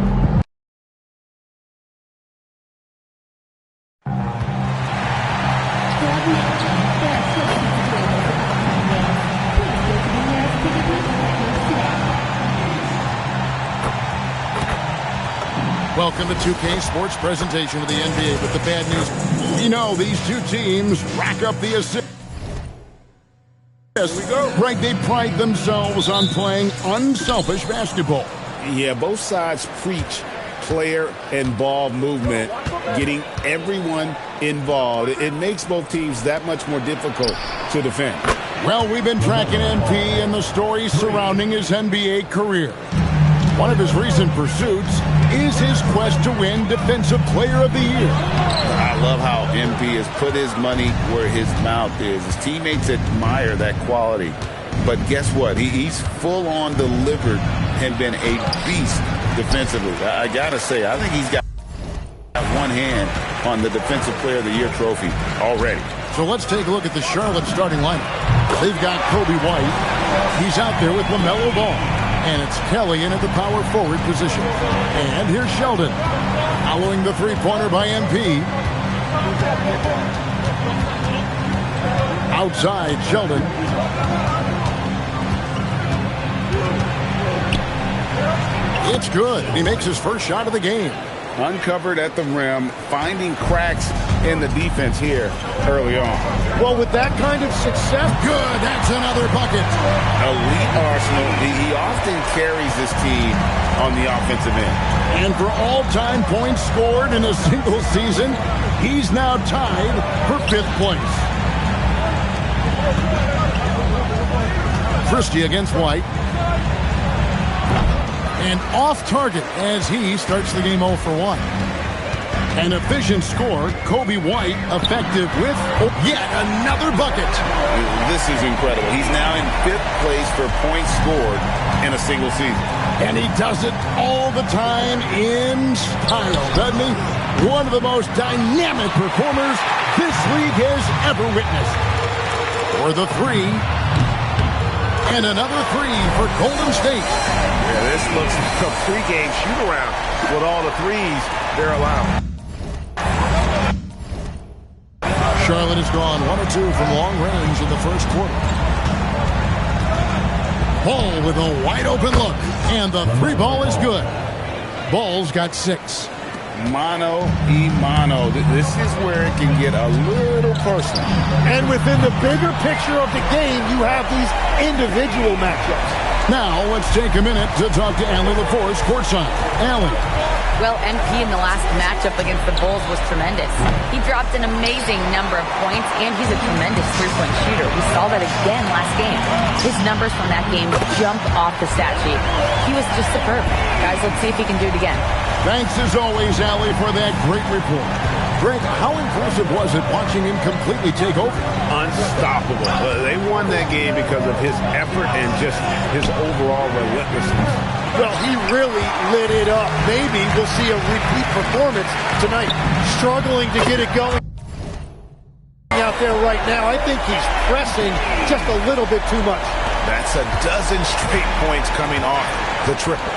Welcome to 2K Sports presentation of the NBA with the bad news. We know these two teams rack up the assists. Right, they pride themselves on playing unselfish basketball. Yeah, both sides preach player and ball movement, getting everyone involved. It makes both teams that much more difficult to defend. Well, we've been tracking MP and the stories surrounding his NBA career. One of his recent pursuits is his quest to win Defensive Player of the Year. I love how MP has put his money where his mouth is. His teammates admire that quality. But guess what? He's full-on delivered and been a beast defensively. I got to say, I think he's got one hand on the Defensive Player of the Year trophy already. So let's take a look at the Charlotte starting lineup. They've got Kobe White, He's out there with LaMelo Ball. And it's Kelly in at the power forward position. And here's Sheldon. Following the three-pointer by MP. Outside, Sheldon. It's good. He makes his first shot of the game. Uncovered at the rim, finding cracks in the defense here early on. Well, with that kind of success. Good. That's another bucket. Elite Arsenal. He often carries this team on the offensive end. And for all-time points scored in a single season, he's now tied for 5th place. Christie against White. And off target as he starts the game 0 for 1. An efficient score, Kobe White effective with yet another bucket. This is incredible. He's now in 5th place for points scored in a single season. And he does it all the time in style, doesn't he? One of the most dynamic performers this league has ever witnessed. For the 3. And another 3 for Golden State. Yeah, this looks like a pregame shoot-around with all the threes they're allowed. Charlotte has gone 1 of 2 from long range in the first quarter. Ball with a wide-open look. And the 3 ball is good. Ball's got 6. Mano y mano. This is where it can get a little personal. And within the bigger picture of the game, you have these individual matchups. Now, let's take a minute to talk to Allie LaForce courtside. Allie. Well, MP in the last matchup against the Bulls was tremendous. He dropped an amazing number of points, and he's a tremendous three-point shooter. We saw that again last game. His numbers from that game jumped off the stat sheet. He was just superb. Guys, let's see if he can do it again. Thanks as always, Allie, for that great report. Greg, how impressive was it watching him completely take over? Unstoppable. They won that game because of his effort and just his overall relentlessness. Well, he really lit it up. Maybe we'll see a repeat performance tonight. Struggling to get it going out there right now. I think he's pressing just a little bit too much. That's a dozen straight points coming off the triple.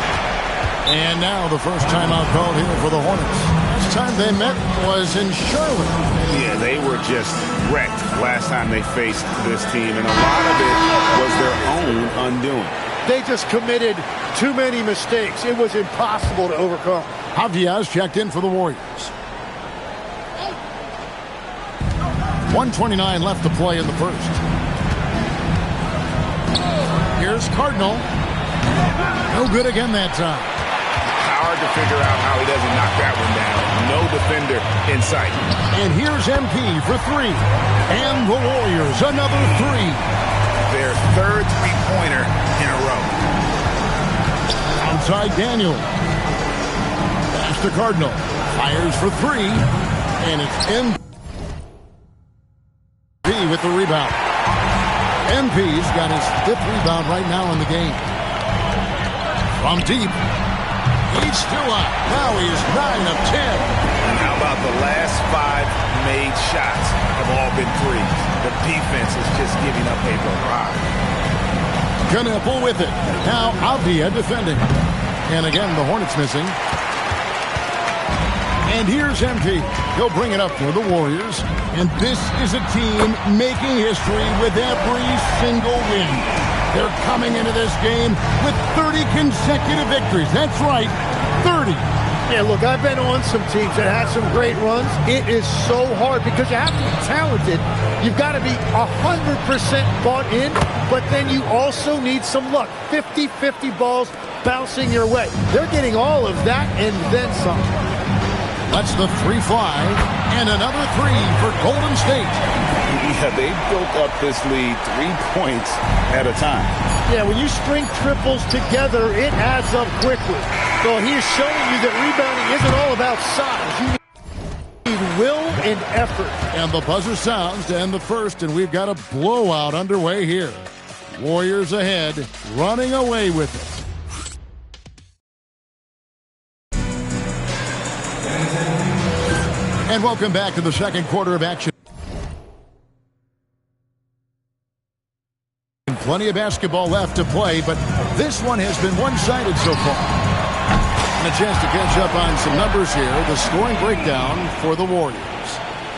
And now the first timeout called here for the Hornets. Last time they met was in Charlotte. Yeah, they were just wrecked last time they faced this team, and a lot of it was their own undoing. They just committed too many mistakes. It was impossible to overcome. Diaz checked in for the Warriors. 1:29 left to play in the first. Here's Cardinal. No good again that time. Hard to figure out how he doesn't knock that one down. No defender in sight. And here's MP for 3. And the Warriors, another 3. Their third three-pointer in a row. Outside Daniel. Pass to Cardinal. Fires for 3. And it's MP with the rebound. MP's got his 5th rebound right now in the game. From deep. He's still up. Now he's 9 of 10. And how about the last 5 made shots have all been threes? The defense is just giving up a barrage. Knuppel with it. Now Avdia defending. And again, the Hornets missing. And here's MP. He'll bring it up for the Warriors. And this is a team making history with every single win. They're coming into this game with 30 consecutive victories. That's right, 30. Yeah, look, I've been on some teams that had some great runs. It is so hard because you have to be talented. You've got to be 100% bought in, but then you also need some luck. 50-50 balls bouncing your way. They're getting all of that and then some. That's the 3 fly, and another 3 for Golden State. Yeah, they built up this lead 3 points at a time. Yeah, when you string triples together, it adds up quickly. So he's showing you that rebounding isn't all about size. You need will and effort. And the buzzer sounds to end the first, and we've got a blowout underway here. Warriors ahead, running away with it. And welcome back to the second quarter of action. Plenty of basketball left to play, but this one has been one-sided so far. And a chance to catch up on some numbers here. The scoring breakdown for the Warriors.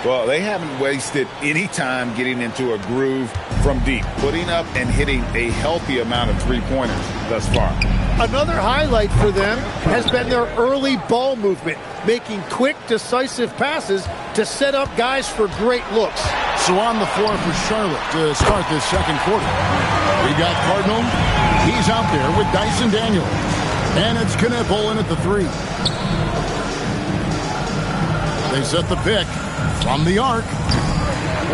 Well, they haven't wasted any time getting into a groove from deep, putting up and hitting a healthy amount of three-pointers thus far. Another highlight for them has been their early ball movement, making quick, decisive passes to set up guys for great looks. So on the floor for Charlotte to start this second quarter. We got Cardinal. He's out there with Dyson Daniels. And it's Knipple in at the three. They set the pick from the arc.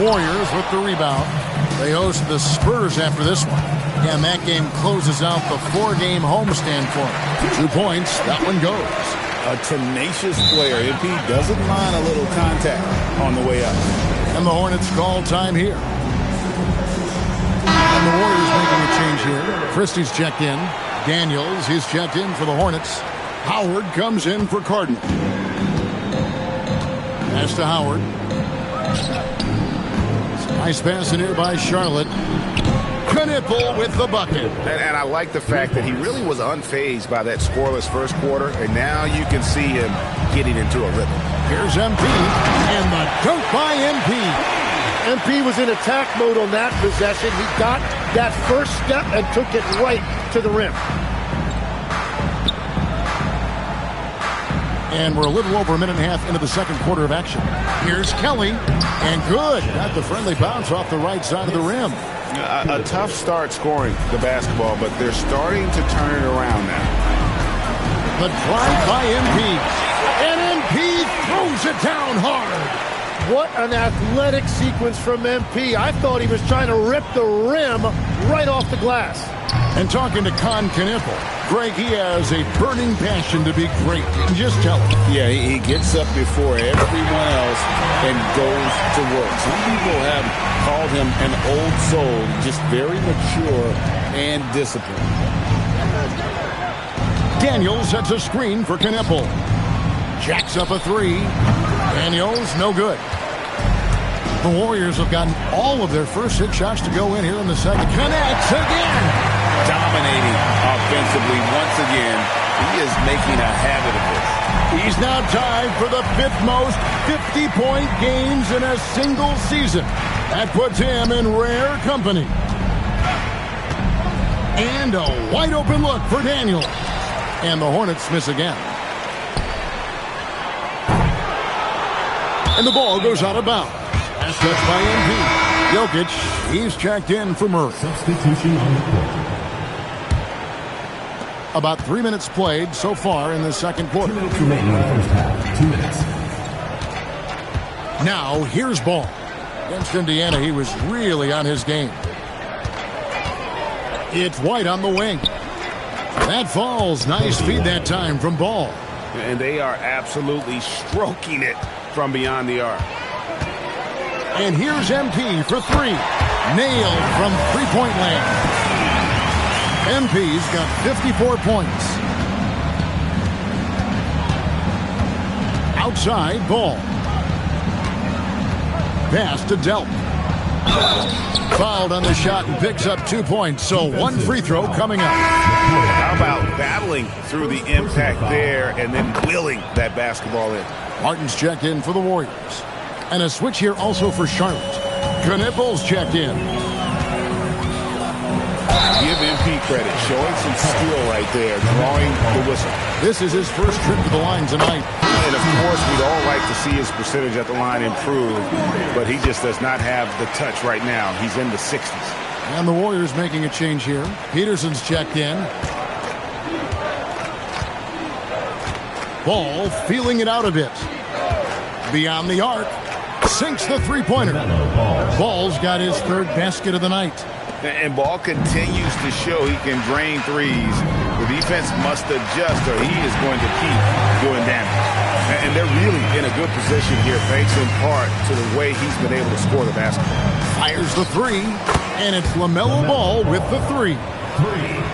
Warriors with the rebound. They host the Spurs after this one. And that game closes out the four-game homestand for them. 2 points. That one goes. A tenacious player. MP doesn't mind a little contact on the way up. And the Hornets call time here. And the Warriors making a change here. Christie's checked in. Daniels, he's checked in for the Hornets. Howard comes in for Cardinal. Pass to Howard. Nice pass in here by Charlotte. Knipple with the bucket. And I like the fact that he really was unfazed by that scoreless first quarter, and now you can see him getting into a rhythm. Here's MP, and the dunk by MP. MP was in attack mode on that possession. He got that first step and took it right to the rim. And we're a little over a minute and a half into the second quarter of action. Here's Kelly, and good. Got the friendly bounce off the right side of the rim. A tough start scoring the basketball, but they're starting to turn it around now. The drive by MP. And MP throws it down hard. What an athletic sequence from MP. I thought he was trying to rip the rim right off the glass. And talking to Knipple, Greg, he has a burning passion to be great. Just tell him. Yeah, he gets up before everyone else and goes to work. Some people have called him an old soul, just very mature and disciplined. Daniels sets a screen for Knipple. Jacks up a three. Daniels, no good. The Warriors have gotten all of their first 6 shots to go in here in the second. Connects again. Dominating offensively once again. He is making a habit of this. He's now tied for the 5th most 50-point games in a single season. That puts him in rare company. And a wide open look for Daniels. And the Hornets miss again. And the ball goes out of bounds. That's touched by MP. Jokic, he's checked in for Murray. Substitution on the court. About 3 minutes played so far in the second quarter. 2 minutes remaining in the first half. 2 minutes. Now, here's Ball. Against Indiana, he was really on his game. It's White on the wing. That falls. Nice feed that time from Ball. And they are absolutely stroking it from beyond the arc. And here's MP for three. Nailed from three-point land. MP's got 54 points. Outside, Ball. Pass to Delp. Fouled on the shot and picks up 2 points. So one free throw coming up. How about battling through the impact there and then willing that basketball in? Martin's checked in for the Warriors. And a switch here also for Charlotte. Knipple's checked in. Give MP credit, showing some skill right there, drawing the whistle. This is his first trip to the line tonight. And of course, we'd all like to see his percentage at the line improve, but he just does not have the touch right now. He's in the 60s. And the Warriors making a change here. Peterson's checked in. Ball feeling it out a bit. Beyond the arc. Sinks the three-pointer. Ball's got his third basket of the night. And Ball continues to show he can drain threes. The defense must adjust or he is going to keep doing damage. And they're really in a good position here, thanks in part to the way he's been able to score the basketball. Fires the three, and it's LaMelo Ball with the three.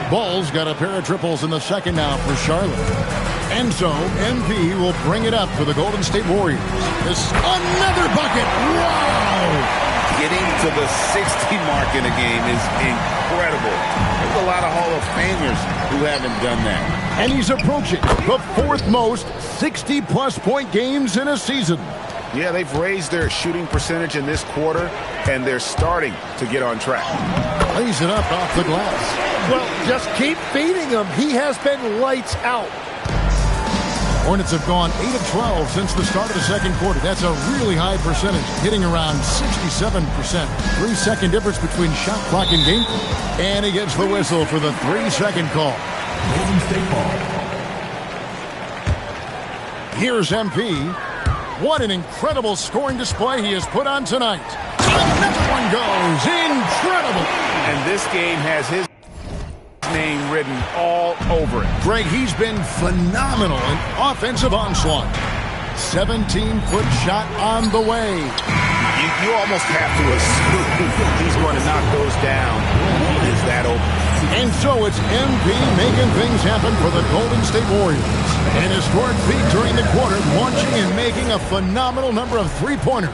Ball's got a pair of triples in the second now for Charlotte. And so, MP will bring it up for the Golden State Warriors. This another bucket. Wow! getting to the 60 mark in a game is incredible. There's a lot of Hall of Famers who haven't done that. And he's approaching the fourth most 60-plus point games in a season. Yeah, they've raised their shooting percentage in this quarter, and they're starting to get on track. Lays it up off the glass. Well, just keep feeding him. He has been lights out. Hornets have gone 8 of 12 since the start of the second quarter. That's a really high percentage, hitting around 67%. 3-second difference between shot clock and game. And he gets the whistle for the 3-second call. Golden State ball. Here's MP. What an incredible scoring display he has put on tonight. Another one goes. Incredible. And this game has his name written all over it. Greg, he's been phenomenal in offensive onslaught. 17-foot shot on the way. You almost have to assume he's going to knock those down. He is that open. And so it's MP making things happen for the Golden State Warriors. An historic feat during the quarter, launching and making a phenomenal number of three-pointers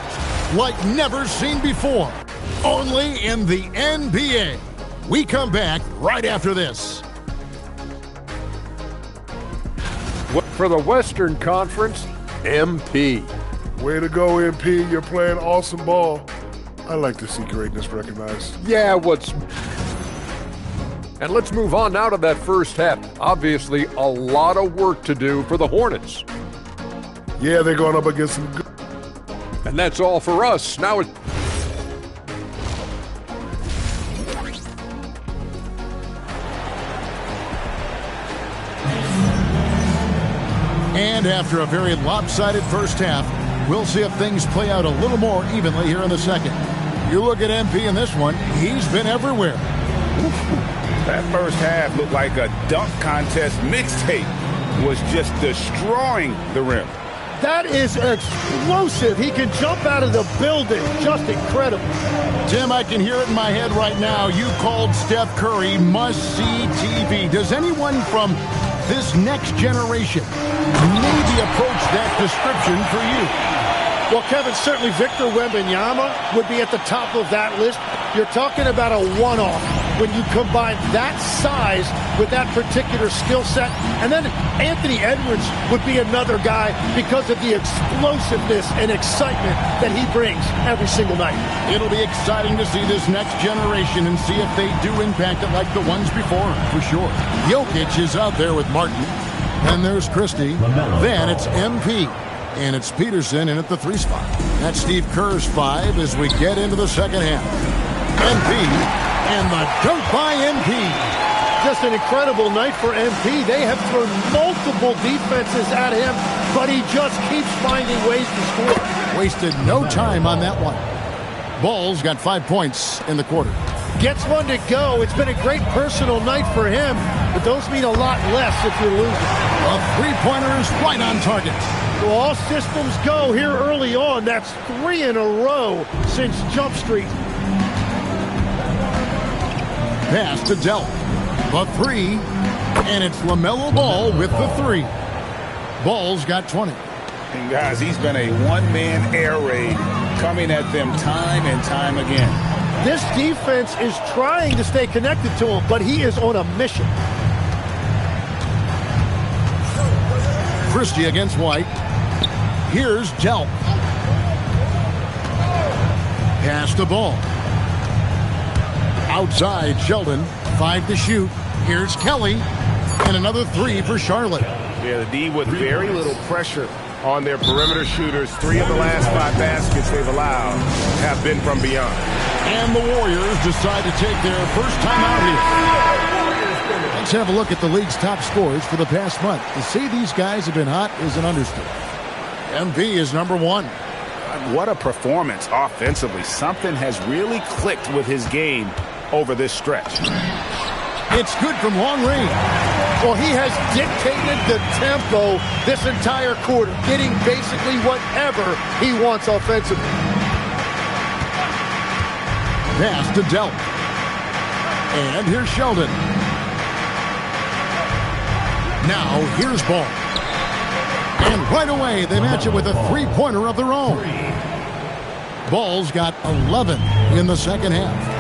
like never seen before. Only in the NBA. We come back right after this. For the Western Conference, MP. Way to go, MP. You're playing awesome ball. I like to see greatness recognized. Yeah, And let's move on now to that first half. Obviously, a lot of work to do for the Hornets. Yeah, they're going up against some good. And that's all for us. Now it's... And after a very lopsided first half, we'll see if things play out a little more evenly here in the second. You look at MP in this one, he's been everywhere. That first half looked like a dunk contest mixtape. Was just destroying the rim. That is explosive. He can jump out of the building. Just incredible. Tim, I can hear it in my head right now. You called Steph Curry must-see TV. Does anyone from this next generation maybe approach that description for you? Well, Kevin, certainly Victor Wembanyama would be at the top of that list. You're talking about a one-off when you combine that size with that particular skill set. And then Anthony Edwards would be another guy because of the explosiveness and excitement that he brings every single night. It'll be exciting to see this next generation and see if they do impact it like the ones before, for sure. Jokic is out there with Martin. And there's Christie. Then it's MP. And it's Peterson in at the 3 spot. That's Steve Kerr's 5 as we get into the second half. MP and the dunk by MP. Just an incredible night for MP. They have thrown multiple defenses at him, but he just keeps finding ways to score. Wasted no time on that one. Ball's got 5 points in the quarter. Gets one to go. It's been a great personal night for him, but those mean a lot less if you're losing. A three-pointer is right on target. Well, all systems go here early on. That's 3 in a row since Jump Street. Pass to Delp. The 3. And it's LaMelo Ball with the 3. Ball's got 20. And guys, he's been a one-man air raid coming at them time and time again. This defense is trying to stay connected to him, but he is on a mission. Christie against White. Here's Delp. Pass the ball. Outside, Sheldon. 5 to shoot. Here's Kelly. And another 3 for Charlotte. Yeah, the D with very little pressure on their perimeter shooters. 3 of the last 5 baskets they've allowed have been from beyond. And the Warriors decide to take their first time out here. Let's have a look at the league's top scorers for the past month. To say these guys have been hot is an understatement. MP is number 1. What a performance offensively. Something has really clicked with his game over this stretch. It's good from long range. Well, he has dictated the tempo this entire quarter, getting basically whatever he wants offensively. Pass to Delp. And here's Sheldon. Now here's Ball. And right away they match it with a three-pointer of their own. Ball's got 11. in the second half.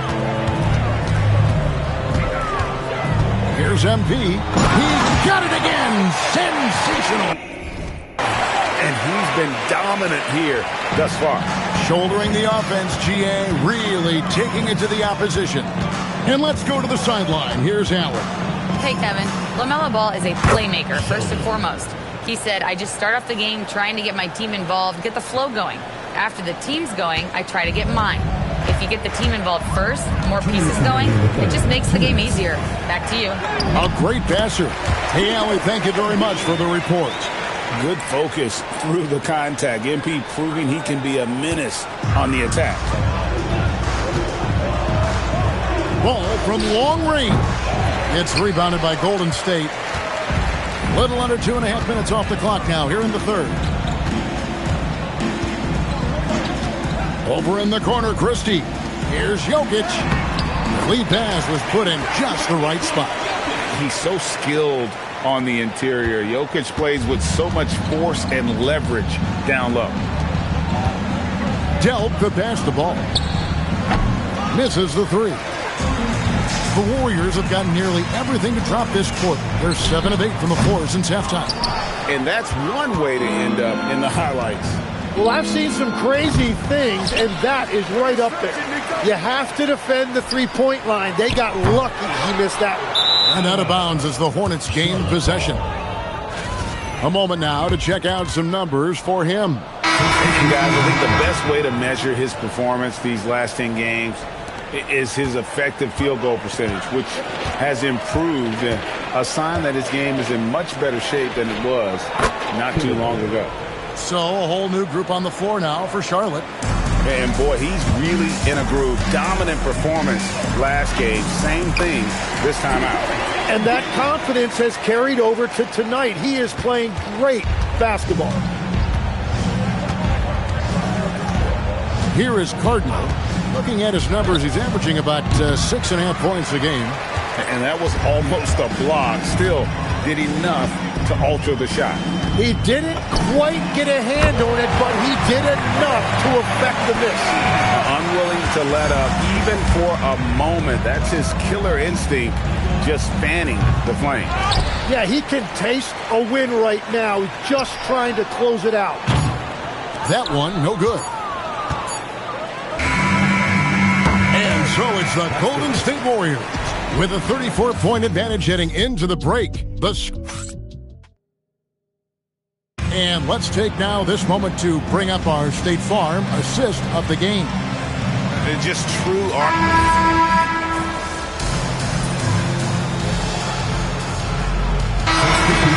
Here's MP. He got it again. Sensational. And he's been dominant here thus far. Shouldering the offense, GA really taking it to the opposition. And let's go to the sideline. Here's Allen. Hey, Kevin. LaMelo Ball is a playmaker, first and foremost. He said, I just start off the game trying to get my team involved, get the flow going. After the team's going, I try to get mine. If you get the team involved first, more pieces going, it just makes the game easier. Back to you. A great passer. Hey, Allie, thank you very much for the report. Good focus through the contact. MP proving he can be a menace on the attack. Ball from long range. It's rebounded by Golden State. Little under 2.5 minutes off the clock now here in the third. Over in the corner, Christie. Here's Jokic. The lead pass was put in just the right spot. He's so skilled on the interior. Jokic plays with so much force and leverage down low. Delp could pass the ball. Misses the three. The Warriors have gotten nearly everything to drop this quarter. They're 7 of 8 from the floor since halftime. And that's one way to end up in the highlights. Well, I've seen some crazy things, and that is right up there. You have to defend the three-point line. They got lucky he missed that one. And out of bounds as the Hornets gain possession. A moment now to check out some numbers for him. Guys, I think the best way to measure his performance these last 10 games is his effective field goal percentage, which has improved, a sign that his game is in much better shape than it was not too long ago. So a whole new group on the floor now for Charlotte. And boy, he's really in a groove. Dominant performance last game. Same thing this time out. And that confidence has carried over to tonight. He is playing great basketball. Here is Cardinal. Looking at his numbers, he's averaging about 6.5 points a game. And that was almost a block. Still did enough to alter the shot. He didn't quite get a hand on it, but he did enough to affect the miss. Unwilling to let up, even for a moment. That's his killer instinct, just fanning the flame. Yeah, he can taste a win right now, just trying to close it out. That one, no good. And so it's the Golden State Warriors with a 34-point advantage heading into the break. And let's take now this moment to bring up our State Farm assist of the game. It's just true art.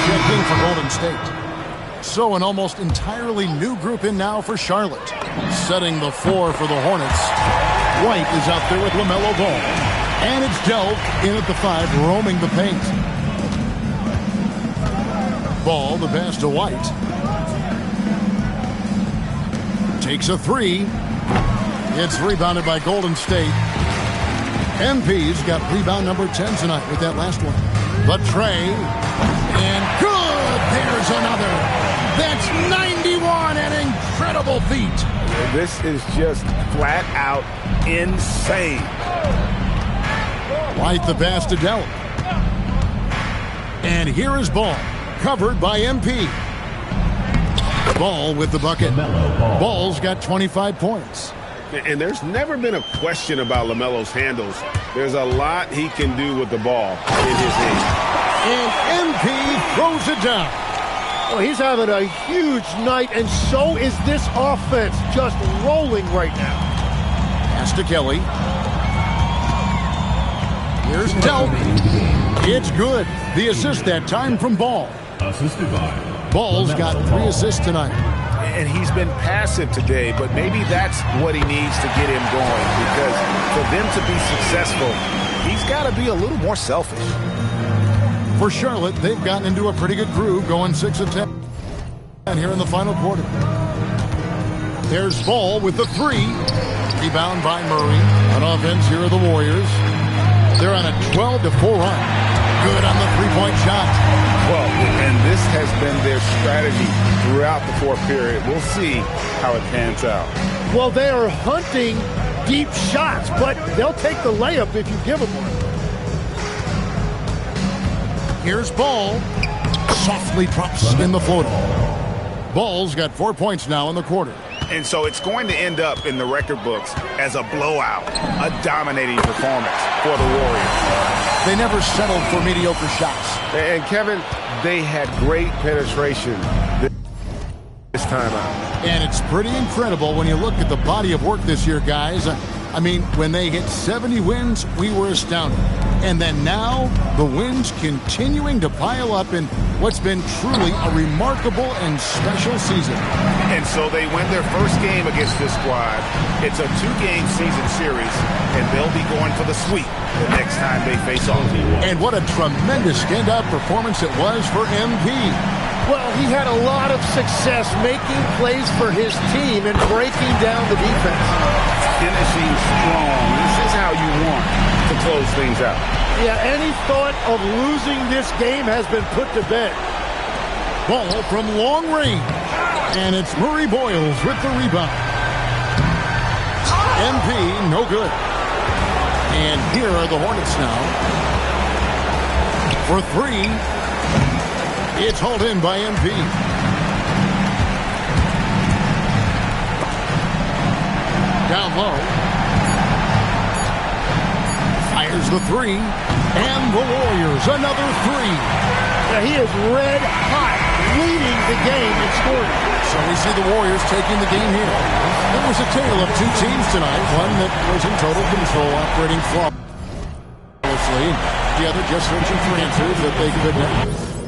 Checking for Golden State. So an almost entirely new group in now for Charlotte. Setting the floor for the Hornets. White is out there with LaMelo Ball. And it's Delp in at the 5, roaming the paint. Ball, the pass to White. Takes a 3. It's rebounded by Golden State. MP's got rebound number 10 tonight with that last one. But Trey, and good! There's another. That's 91, an incredible feat. This is just flat out insane. White the pass to Delp. And here is Ball, covered by MP. Ball with the bucket. Ball's got 25 points. And there's never been a question about LaMelo's handles. There's a lot he can do with the ball in his hand. And MP throws it down. Well, he's having a huge night, and so is this offense, just rolling right now. Pass to Kelly. Here's Delp. It's good. The assist that time from Ball. Assisted by Ball's got 3 assists tonight. And he's been passive today, but maybe that's what he needs to get him going, because for them to be successful, he's got to be a little more selfish. For Charlotte, they've gotten into a pretty good groove, going 6 of 10 and here in the final quarter. There's Ball with the 3. Rebound by Murray. On offense, here are the Warriors. They're on a 12-4 run. Good on the three-point shot. Well, and this has been their strategy throughout the fourth period. We'll see how it pans out. Well, they are hunting deep shots, but they'll take the layup if you give them one. Here's Ball. Softly drops in the floater. Ball's got 4 points now in the quarter. And so it's going to end up in the record books as a blowout, a dominating performance for the Warriors. They never settled for mediocre shots. And Kevin, they had great penetration this time out. And it's pretty incredible when you look at the body of work this year, guys. I mean, when they hit 70 wins, we were astounded. And then now, the wins continuing to pile up in what's been truly a remarkable and special season. And so they win their first game against this squad. It's a 2-game season series, and they'll be going for the sweep the next time they face off. And what a tremendous standout performance it was for MP. Well, he had a lot of success making plays for his team and breaking down the defense. Finishing strong. This is how you want to close things out. Yeah, any thought of losing this game has been put to bed. Ball from long range. And it's Murray Boyles with the rebound. MP, no good. And here are the Hornets now. For 3. It's hauled in by MP. Down low. Fires the 3. And the Warriors, another 3. Now he is red hot, leading the game in scoring. So we see the Warriors taking the game here. It was a tale of 2 teams tonight. One that was in total control, operating flawlessly. The other just searching for answers that they could never.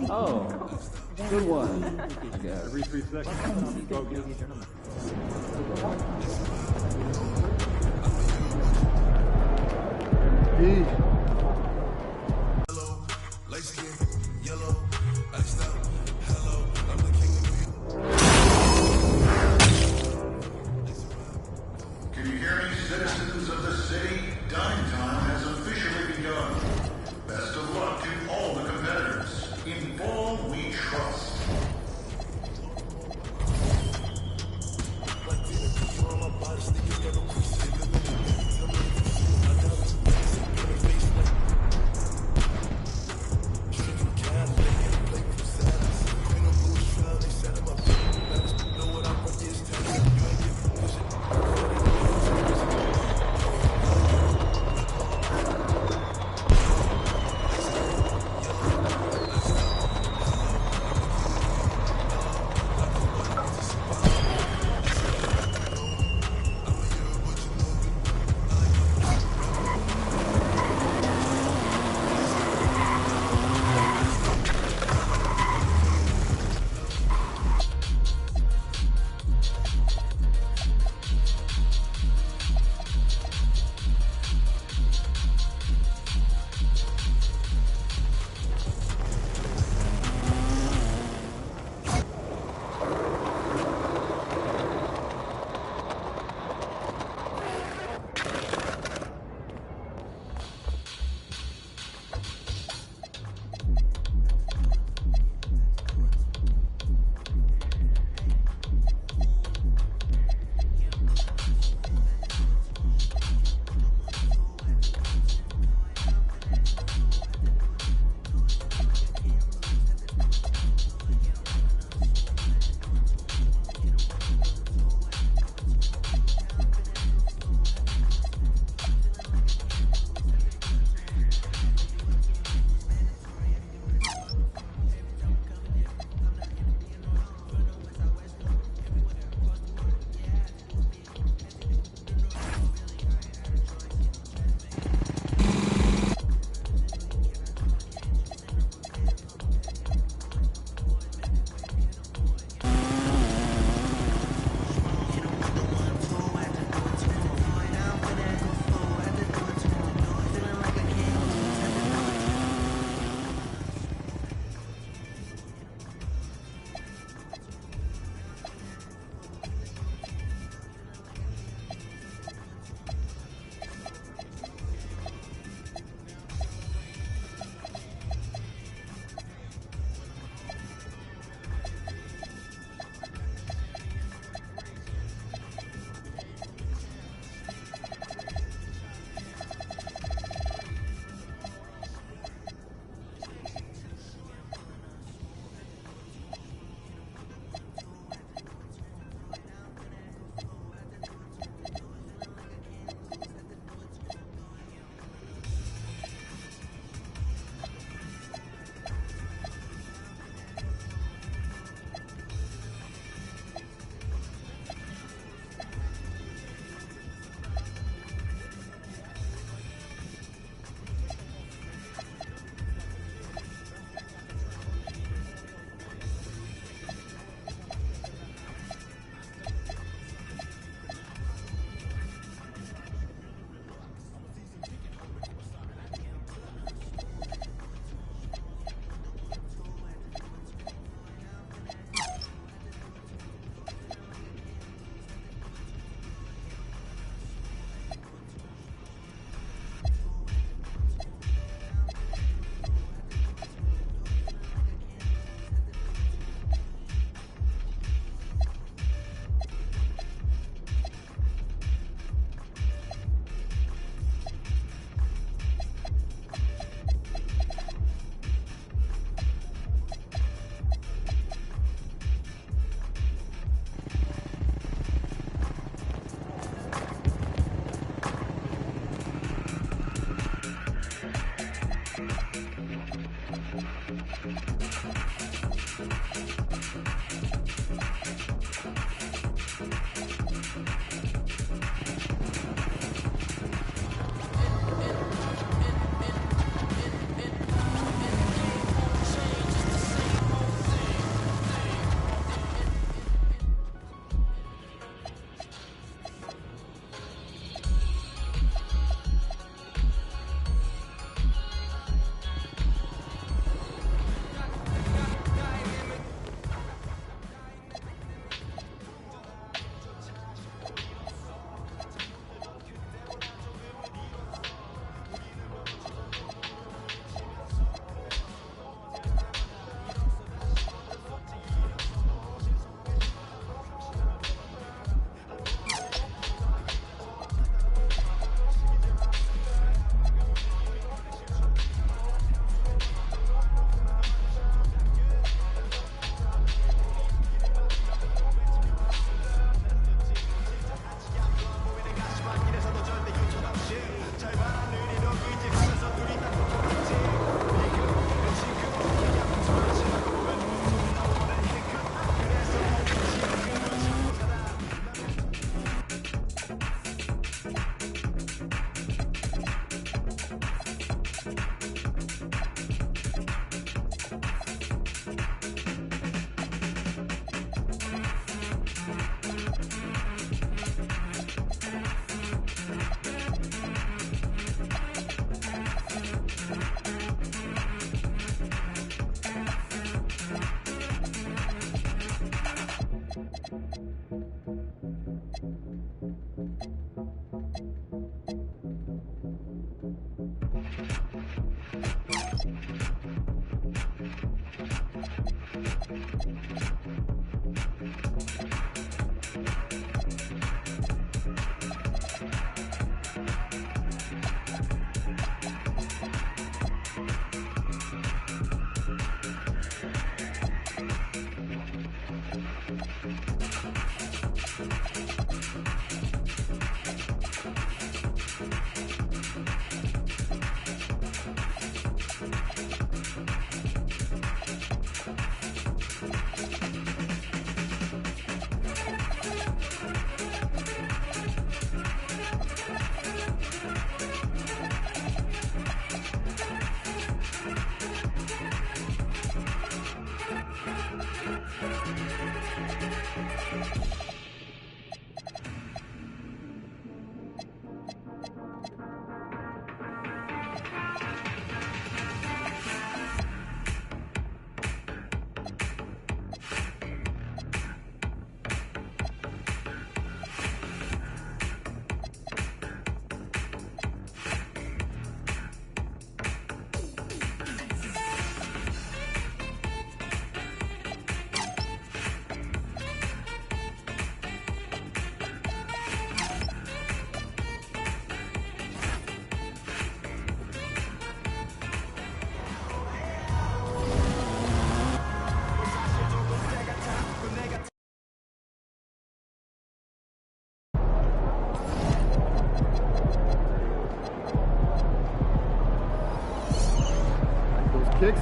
Oh, good one. I guess. Every 3 seconds. Go get Can you hear me, citizens of the city? Dining time has officially begun. Best of luck to all the competitors. In ball, we trust.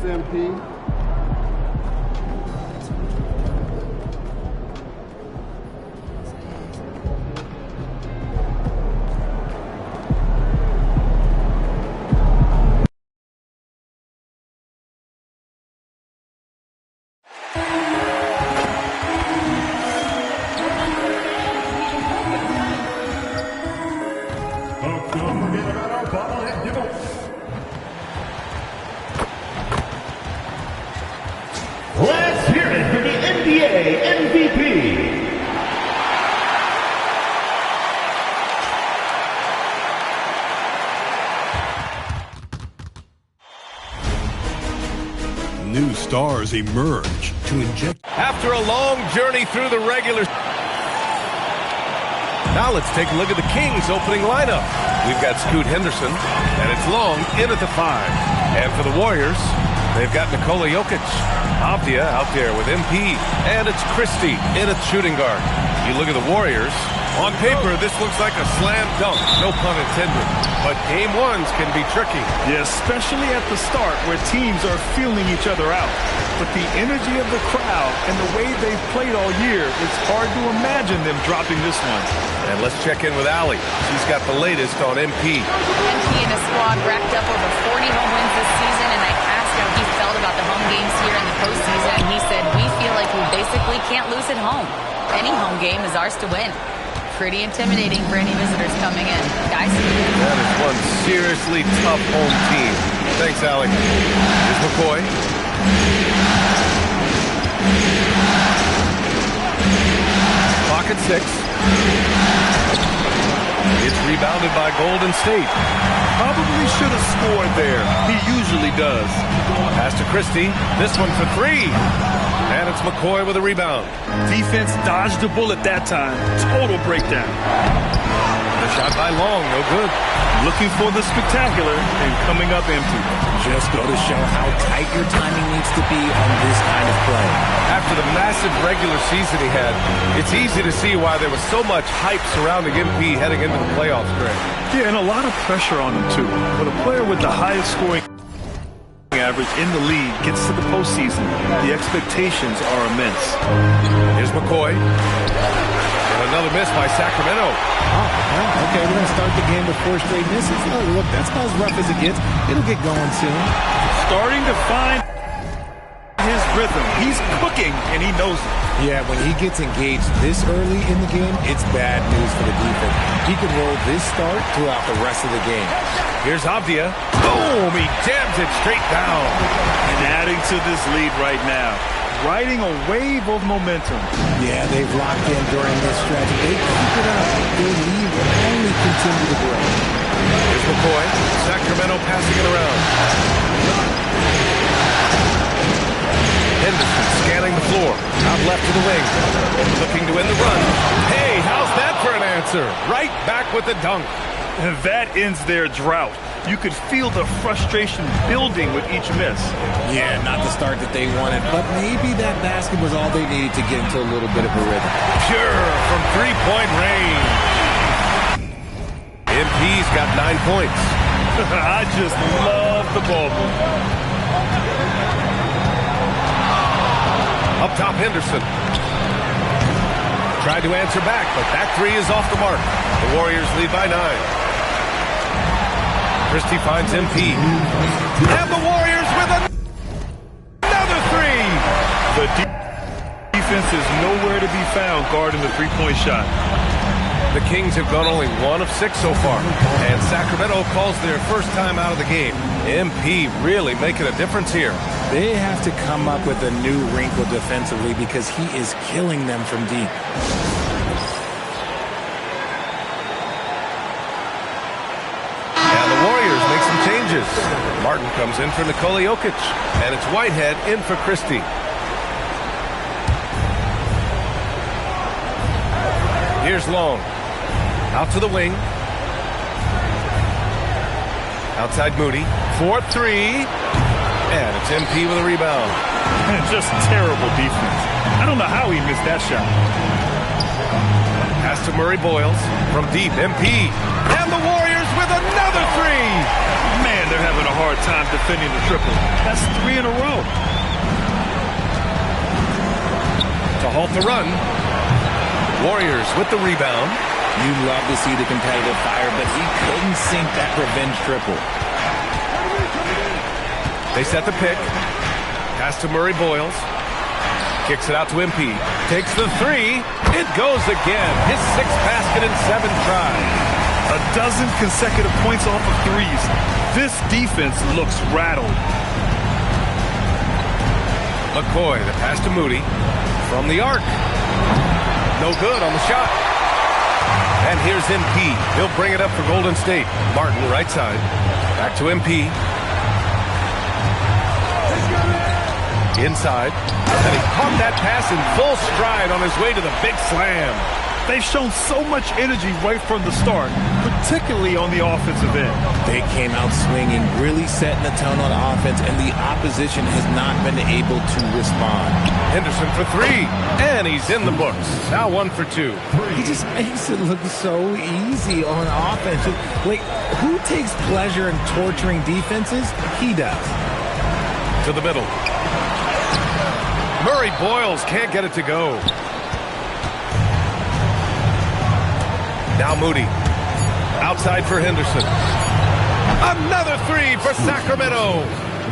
MP. Let's hear it for the NBA MVP. New stars emerge to inject. After a long journey through the regular. Now let's take a look at the Kings opening lineup. We've got Scoot Henderson, and it's Long in at the 5. And for the Warriors, they've got Nikola Jokic. Avdia out there with MP, and it's Christie in at shooting guard. You look at the Warriors. On paper, this looks like a slam dunk, no pun intended. But game ones can be tricky. Yeah, especially at the start where teams are feeling each other out. But the energy of the crowd and the way they've played all year, it's hard to imagine them dropping this one. And let's check in with Allie. She's got the latest on MP. MP and his squad racked up over 40 home wins this season, and I asked how he felt about the home games here in the postseason, and he said, we feel like we basically can't lose at home. Any home game is ours to win. Pretty intimidating for any visitors coming in. Guys? That is one seriously tough home team. Thanks, Allie. Here's McCoy. Pocket 6. It's rebounded by Golden State. Probably should have scored there. He usually does. Pass to Christie. This one for 3. And it's McCoy with a rebound. Defense dodged the bullet that time. Total breakdown. The shot by Long, no good. Looking for the spectacular and coming up empty. Just go to show how tight your timing needs to be on this kind of play. After the massive regular season he had, it's easy to see why there was so much hype surrounding MP heading into the playoffs, Greg. Yeah, and a lot of pressure on him, too. But a player with the highest scoring average in the league gets to the postseason. The expectations are immense. Here's McCoy. And another miss by Sacramento. Oh, well, okay, we're going to start the game with 4 straight misses. Oh, look, that's about as rough as it gets. It'll get going soon. Starting to find his rhythm. He's cooking, and he knows it. Yeah, when he gets engaged this early in the game, it's bad news for the defense. He could roll this start throughout the rest of the game. Here's Avdia. Boom! He jams it straight down. And adding to this lead right now. Riding a wave of momentum. Yeah, they've locked in during this stretch. They keep it up. Their lead will only continue to grow. Here's McCoy. Sacramento passing it around. Henderson scanning the floor. Out left to the wing. Looking to win the run. Hey, how's that for an answer? Right back with the dunk. And that ends their drought. You could feel the frustration building with each miss. Yeah, not the start that they wanted, but maybe that basket was all they needed to get into a little bit of a rhythm. Pure from three-point range. MP's got 9 points. I just love the ball move. Up top, Henderson. Tried to answer back, but that 3 is off the mark. The Warriors lead by 9. Christie finds MP. And the Warriors with another 3. The defense is nowhere to be found guarding the three-point shot. The Kings have gone only 1 of 6 so far. And Sacramento calls their first time out of the game. MP really making a difference here. They have to come up with a new wrinkle defensively because he is killing them from deep. And the Warriors make some changes. Martin comes in for Nikola Jokic. And it's Whitehead in for Christie. Here's Long. Out to the wing. Outside Moody. 4-3. And it's MP with a rebound. Just terrible defense. I don't know how he missed that shot. Pass to Murray Boyles. From deep, MP. And the Warriors with another 3. Man, Man, they're having a hard time defending the triple. That's 3 in a row. To halt the run. Warriors with the rebound. You love to see the competitive fire, but he couldn't sink that revenge triple. They set the pick. Pass to Murray Boyles. Kicks it out to MP. Takes the 3. It goes again. His 6th basket in 7 tries. A dozen consecutive points off of threes. This defense looks rattled. McCoy, the pass to Moody. From the arc. No good on the shot. And here's MP. He'll bring it up for Golden State. Martin, right side. Back to MP. Inside. And he caught that pass in full stride on his way to the big slam. They've shown so much energy right from the start, particularly on the offensive end. They came out swinging, really setting the tone on offense, and the opposition has not been able to respond. Henderson for 3, and he's in the books. Now 1 for 2. He just makes it look so easy on offense. Like, who takes pleasure in torturing defenses? He does. To the middle. Murray Boyles can't get it to go. Now Moody. Outside for Henderson. Another 3 for Sacramento.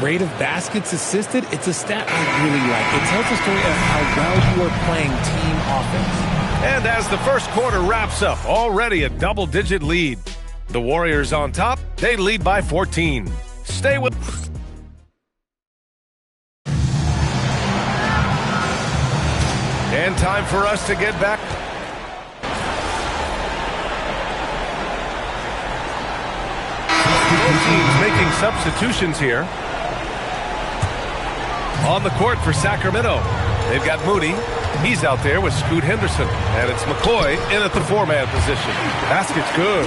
Rate of baskets assisted, it's a stat I really like. It tells the story of how well you are playing team offense. And as the first quarter wraps up, already a double-digit lead. The Warriors on top, they lead by 14. Stay with... And time for us to get back. Both teams making substitutions here. On the court for Sacramento. They've got Moody. He's out there with Scoot Henderson. And it's McCoy in at the 4-man position. Basket's good.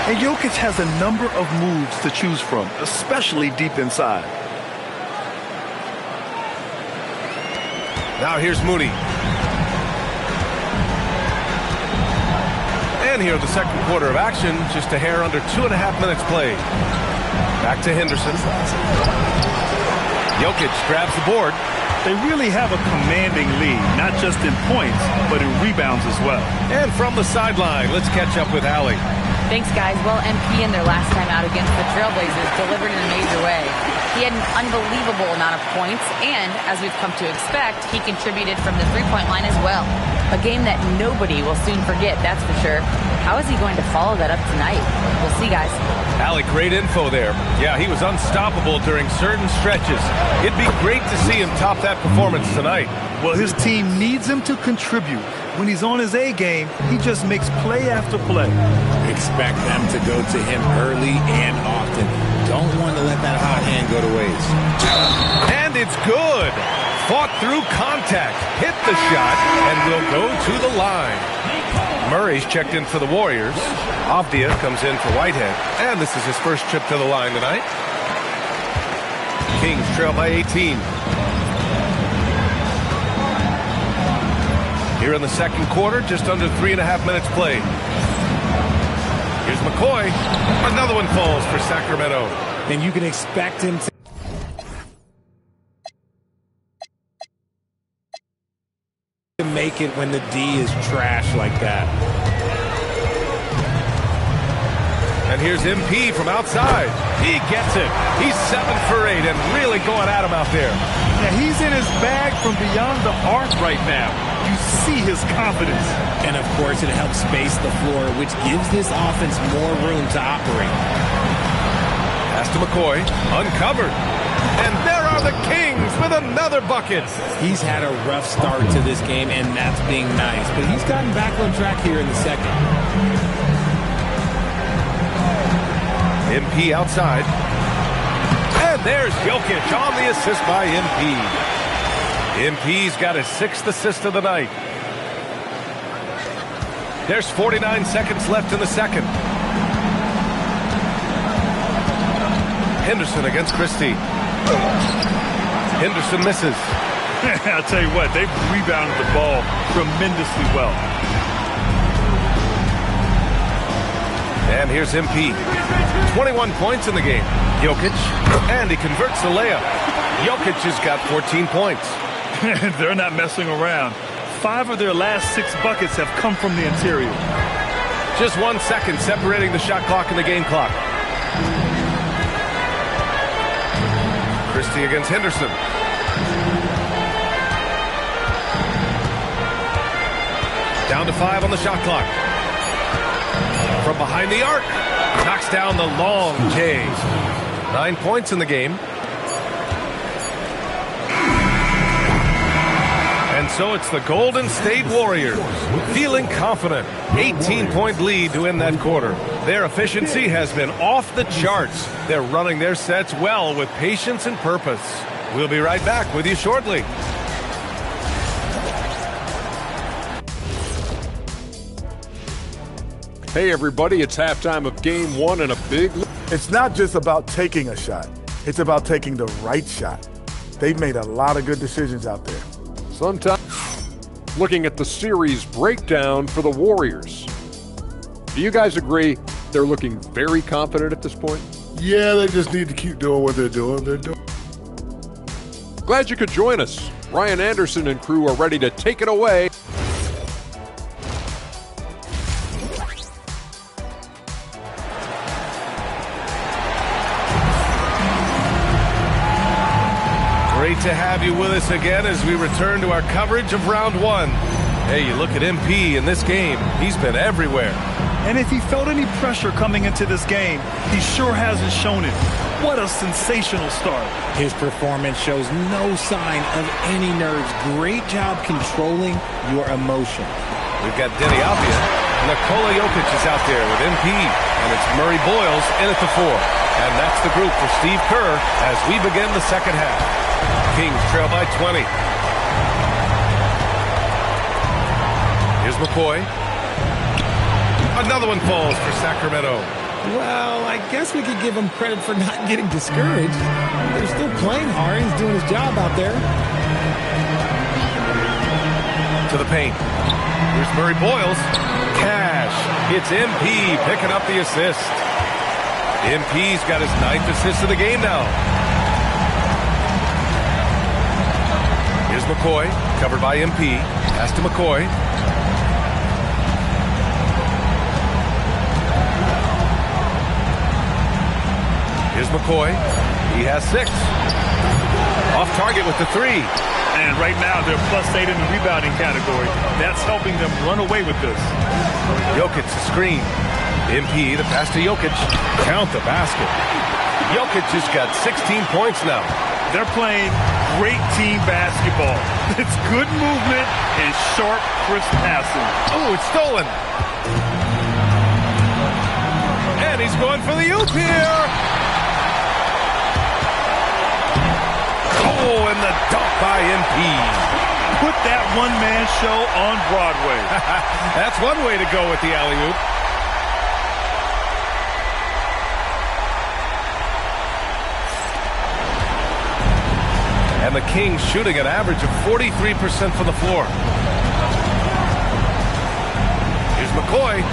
And Jokic has a number of moves to choose from, especially deep inside. Now here's Moody. And here the second quarter of action, just a hair under 2.5 minutes played. Back to Henderson. Jokic grabs the board. They really have a commanding lead, not just in points, but in rebounds as well. And from the sideline, let's catch up with Allie. Thanks, guys. Well, MP in their last time out against the Trailblazers delivered in a major way. He had an unbelievable amount of points, and as we've come to expect, he contributed from the three-point line as well. A game that nobody will soon forget, that's for sure. How is he going to follow that up tonight? We'll see, guys. Allie, great info there. Yeah, he was unstoppable during certain stretches. It'd be great to see him top that performance tonight. Well, his team needs him to contribute. When he's on his A game, he just makes play after play. Expect them to go to him early and often. Don't want to let that hot hand go to waste. And it's good. Fought through contact, hit the shot, and will go to the line. Murray's checked in for the Warriors. Avdia comes in for Whitehead, and this is his first trip to the line tonight. Kings trail by 18. Here in the second quarter, just under 3.5 minutes played. Here's McCoy. Another one falls for Sacramento. And you can expect him to make it when the D is trash like that. And here's MP from outside. He gets it. He's 7 for 8 and really going at him out there. Yeah, he's in his bag from beyond the arc right now. You see his confidence. And, of course, it helps space the floor, which gives this offense more room to operate. Pass to McCoy. Uncovered. And there are the Kings with another bucket. He's had a rough start to this game, and that's being nice. But he's gotten back on track here in the second. MP outside. And there's Jokic on the assist by MP. MP's got his 6th assist of the night. There's 49 seconds left in the second. Henderson against Christie. Henderson misses. I'll tell you what, they've rebounded the ball tremendously well. And here's MP. 21 points in the game. Jokic, and he converts the layup. Jokic has got 14 points. They're not messing around. 5 of their last 6 buckets have come from the interior. Just 1 second separating the shot clock and the game clock. Christie against Henderson. Down to 5 on the shot clock. From behind the arc. Knocks down the long J. 9 points in the game. And so it's the Golden State Warriors feeling confident. 18-point lead to end that quarter. Their efficiency has been off the charts. They're running their sets well with patience and purpose. We'll be right back with you shortly. Hey everybody, it's halftime of game 1 and a big... It's not just about taking a shot. It's about taking the right shot. They've made a lot of good decisions out there. Sometimes looking at the series breakdown for the Warriors. Do you guys agree they're looking very confident at this point? Yeah, they just need to keep doing what they're doing. Glad you could join us. Ryan Anderson and crew are ready to take it away. Great to have you with us again as we return to our coverage of round 1. Hey, you look at MP in this game, he's been everywhere. And if he felt any pressure coming into this game, he sure hasn't shown it. What a sensational start. His performance shows no sign of any nerves. Great job controlling your emotion. We've got Denny Avdia. Nikola Jokic is out there with MP. And it's Murray Boyles in at the 4. And that's the group for Steve Kerr as we begin the second half. Kings trail by 20. Here's McCoy. Another one falls for Sacramento. Well, I guess we could give him credit for not getting discouraged. They're still playing hard. He's doing his job out there. To the paint. Here's Murray Boyles. Cash. It's MP picking up the assist. MP's got his 9th assist of the game now. Here's McCoy, covered by MP. Pass to McCoy. Here's McCoy. He has 6. Off target with the 3. And right now they're +8 in the rebounding category. That's helping them run away with this. Jokic the screen. MP the pass to Jokic. Count the basket. Jokic has got 16 points now. They're playing great team basketball. It's good movement and sharp, crisp passing. Oh, it's stolen. And he's going for the oop here. Oh, and the dunk by MP. Put that one-man show on Broadway. That's one way to go with the alley-oop. And the Kings shooting an average of 43% from the floor. Here's McCoy.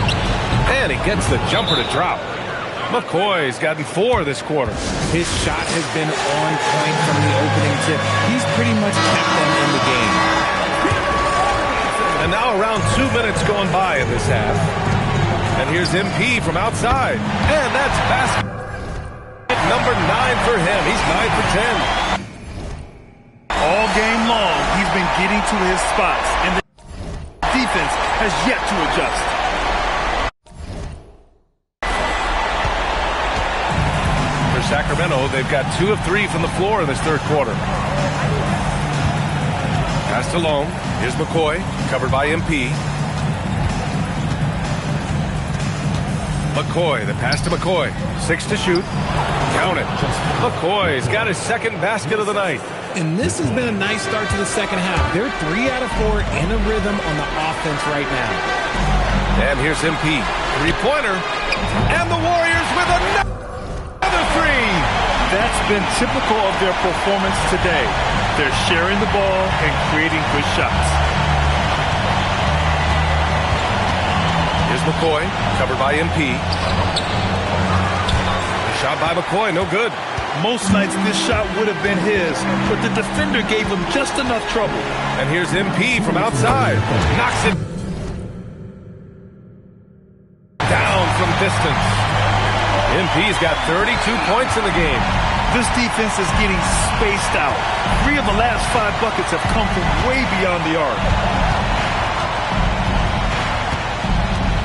And he gets the jumper to drop. McCoy's gotten 4 this quarter. His shot has been on point from the opening tip. He's pretty much kept them in the game. And now around 2 minutes going by in this half. And here's MP from outside. And that's basket number 9 for him. He's 9 for 10. All game long, he's been getting to his spots, and the defense has yet to adjust. For Sacramento, they've got 2 of 3 from the floor in this third quarter. Pass to Long. Here's McCoy, covered by MP. McCoy, the pass to McCoy. 6 to shoot. Count it. McCoy's got his 2nd basket of the night. And this has been a nice start to the second half. They're 3 out of 4 in a rhythm on the offense right now. And here's MP. 3-pointer. And the Warriors with another 3. That's been typical of their performance today. They're sharing the ball and creating good shots. Here's Here's McCoy, covered by MP. The shot by McCoy, no good. Most nights this shot would have been his, but the defender gave him just enough trouble. And here's MP from outside. Knocks it down from distance. MP's got 32 points in the game. This defense is getting spaced out. 3 of the last 5 buckets have come from way beyond the arc.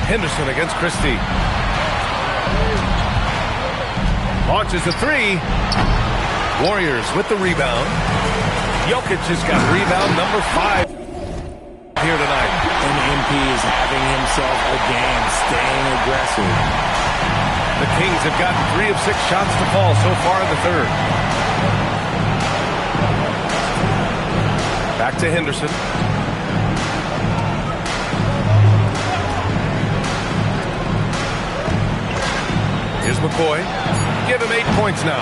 Henderson against Christie. Launches a 3. Warriors with the rebound. Jokic has got rebound number 5 here tonight. And MP is having himself a game, staying aggressive. The Kings have gotten 3 of 6 shots to fall so far in the third. Back to Henderson. Here's McCoy. Give him 8 points now.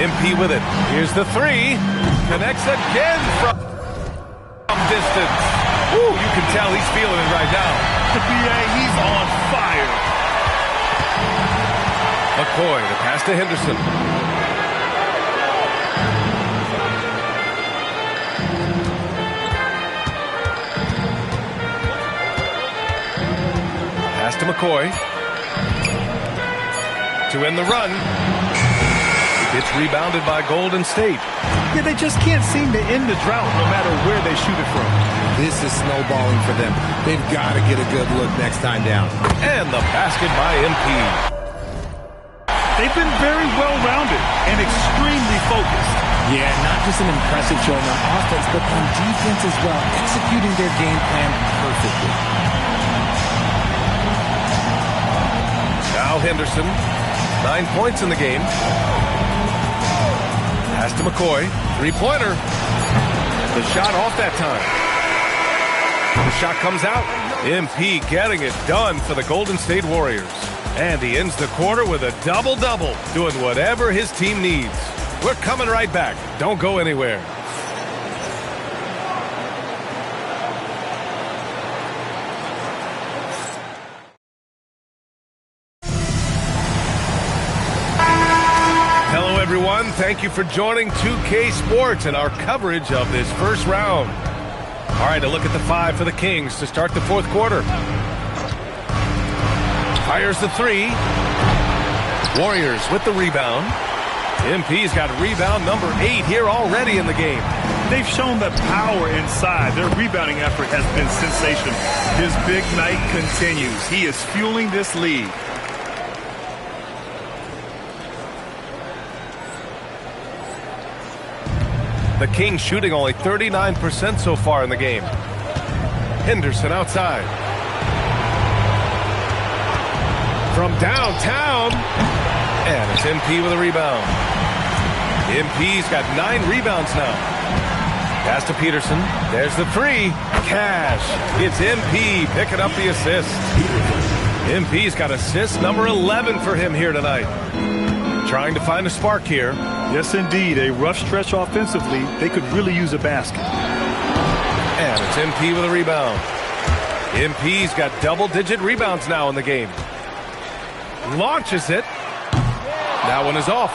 MP with it. Here's the 3. Connects again from distance. Ooh, you can tell he's feeling it right now. Yeah, he's on fire. McCoy, the pass to Henderson. Pass to McCoy. To end the run. It's rebounded by Golden State. Yeah, they just can't seem to end the drought no matter where they shoot it from. This is snowballing for them. They've got to get a good look next time down. And the basket by MP. They've been very well-rounded and extremely focused. Yeah, not just an impressive showing on offense, but on defense as well, executing their game plan perfectly. Now Henderson, 9 points in the game. Pass to McCoy, 3-pointer. The shot off that time. The shot comes out. MP getting it done for the Golden State Warriors. And he ends the quarter with a double-double, doing whatever his team needs. We're coming right back. Don't go anywhere. Hello, everyone. Thank you for joining 2K Sports and our coverage of this first round. All right, a look at the 5 for the Kings to start the fourth quarter. Fires the 3. Warriors with the rebound. MP's got rebound number 8 here already in the game. They've shown the power inside. Their rebounding effort has been sensational. His big night continues. He is fueling this lead. The Kings shooting only 39% so far in the game. Henderson outside. From downtown. And it's MP with a rebound. MP's got 9 rebounds now. Pass to Peterson. There's the 3. Cash. It's MP picking up the assist. MP's got assist number 11 for him here tonight. Trying to find a spark here. Yes, indeed. A rough stretch offensively. They could really use a basket. And it's MP with a rebound. MP's got double-digit rebounds now in the game. Launches it. That one is off.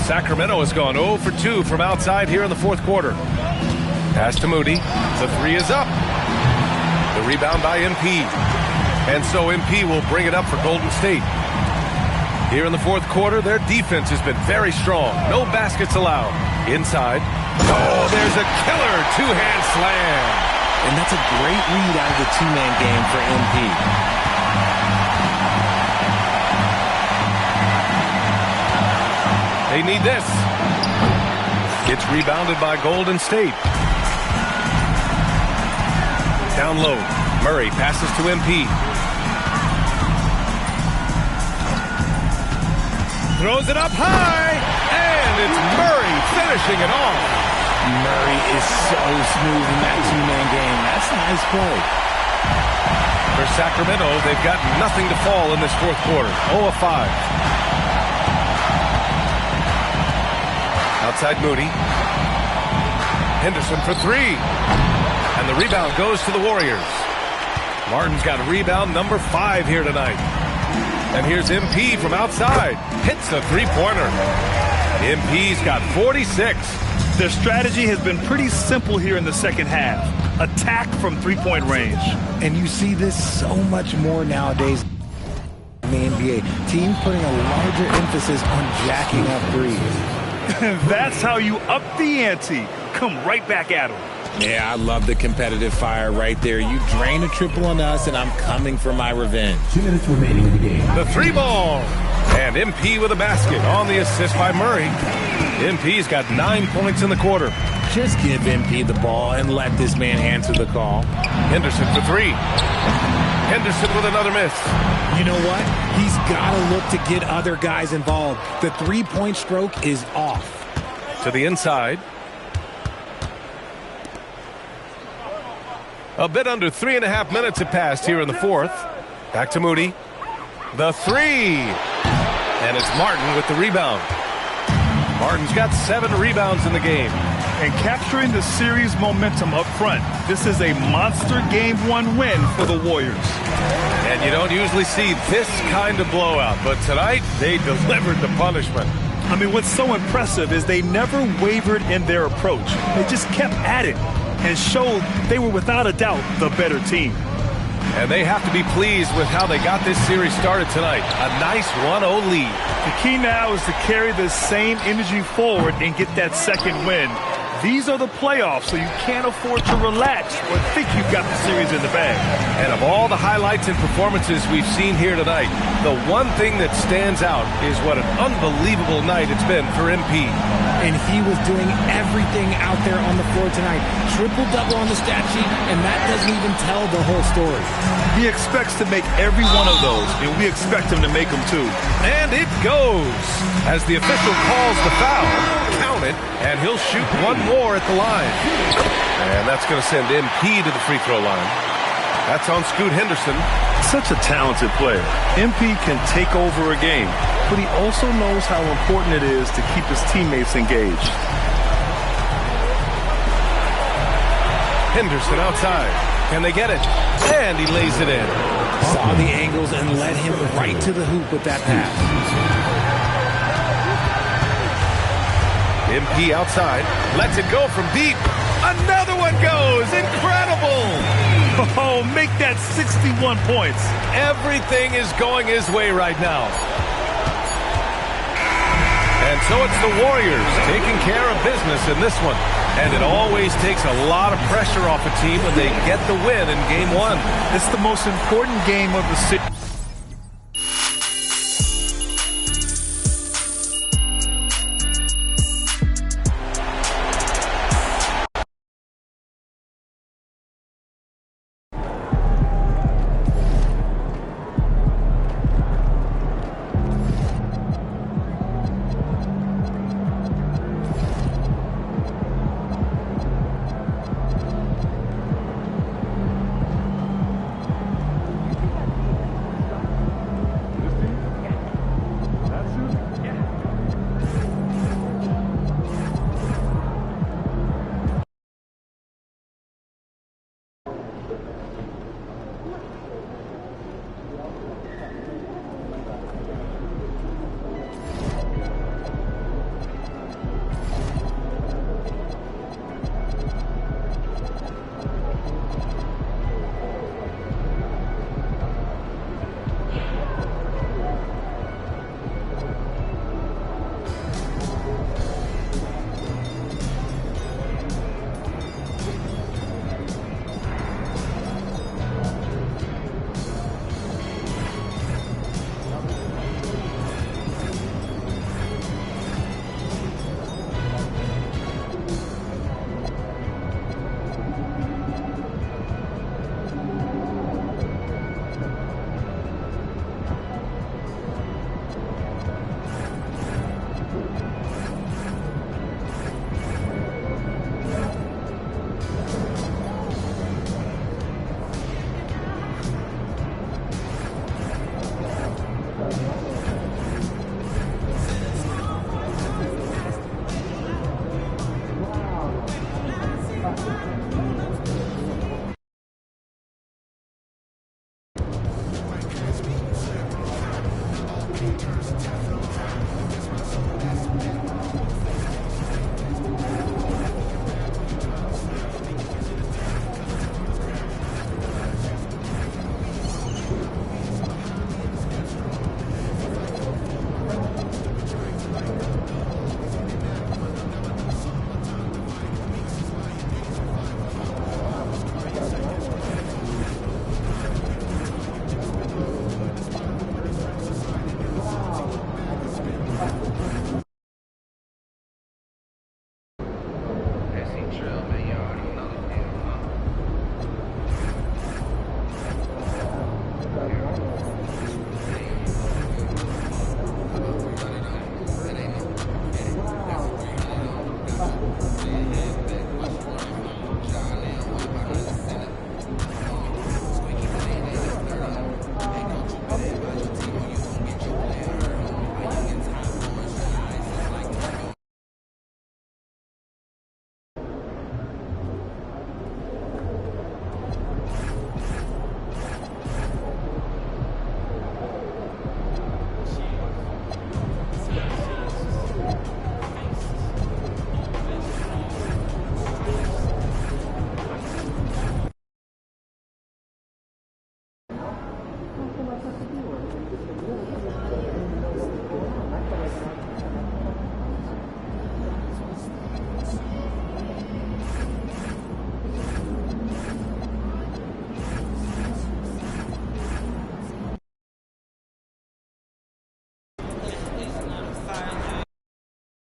Sacramento has gone 0 for 2 from outside here in the fourth quarter. Pass to Moody. The 3 is up. The rebound by MP. And so MP will bring it up for Golden State. Here in the fourth quarter, their defense has been very strong. No baskets allowed. Inside. Oh, there's a killer two-hand slam. And that's a great read out of the two-man game for MP. They need this. It's rebounded by Golden State. Down low. Murray passes to MP. Throws it up high. And it's Murray finishing it off. Murray is so smooth in that two-man game. That's a nice play. For Sacramento, they've got nothing to fall in this fourth quarter. 0 of 5. Outside Moody. Henderson for 3. And the rebound goes to the Warriors. Martin's got rebound number 5 here tonight. And here's MP from outside. Hits a three-pointer. MP's got 46. Their strategy has been pretty simple here in the second half. Attack from three-point range. And you see this so much more nowadays in the NBA. Teams putting a larger emphasis on jacking up threes. That's how you up the ante. Come right back at them. Yeah, I love the competitive fire right there. You drain a triple on us, and I'm coming for my revenge. 2 minutes remaining in the game. The 3-ball. And MP with a basket on the assist by Murray. MP's got 9 points in the quarter. Just give MP the ball and let this man answer the call. Henderson for 3. Henderson with another miss. You know what? He's got to look to get other guys involved. The three-point stroke is off. To the inside. A bit under 3.5 minutes have passed here in the fourth. Back to Moody. The 3. And it's Martin with the rebound. Martin's got 7 rebounds in the game. And capturing the series momentum up front. This is a monster Game 1 win for the Warriors. And you don't usually see this kind of blowout, but tonight they delivered the punishment. I mean, what's so impressive is they never wavered in their approach. They just kept at it and showed they were without a doubt the better team. And they have to be pleased with how they got this series started tonight. A nice 1-0 lead. The key now is to carry this same energy forward and get that second win. These are the playoffs, so you can't afford to relax or think you've got the series in the bag. And of all the highlights and performances we've seen here tonight, the one thing that stands out is what an unbelievable night it's been for MP. And he was doing everything out there on the floor tonight. Triple-double on the stat sheet, and that doesn't even tell the whole story. He expects to make every one of those, and we expect him to make them too. And it goes. As the official calls the foul, count it, and he'll shoot one more at the line. And that's going to send MP to the free throw line. That's on Scoot Henderson. Such a talented player. MP can take over a game, but he also knows how important it is to keep his teammates engaged. Henderson outside. Can they get it? And he lays it in. Saw the angles and led him right to the hoop with that pass. MP outside. Lets it go from deep. Another one goes. Incredible. Oh, make that 61 points. Everything is going his way right now. And so it's the Warriors taking care of business in this one. And it always takes a lot of pressure off a team when they get the win in Game 1. It's the most important game of the series.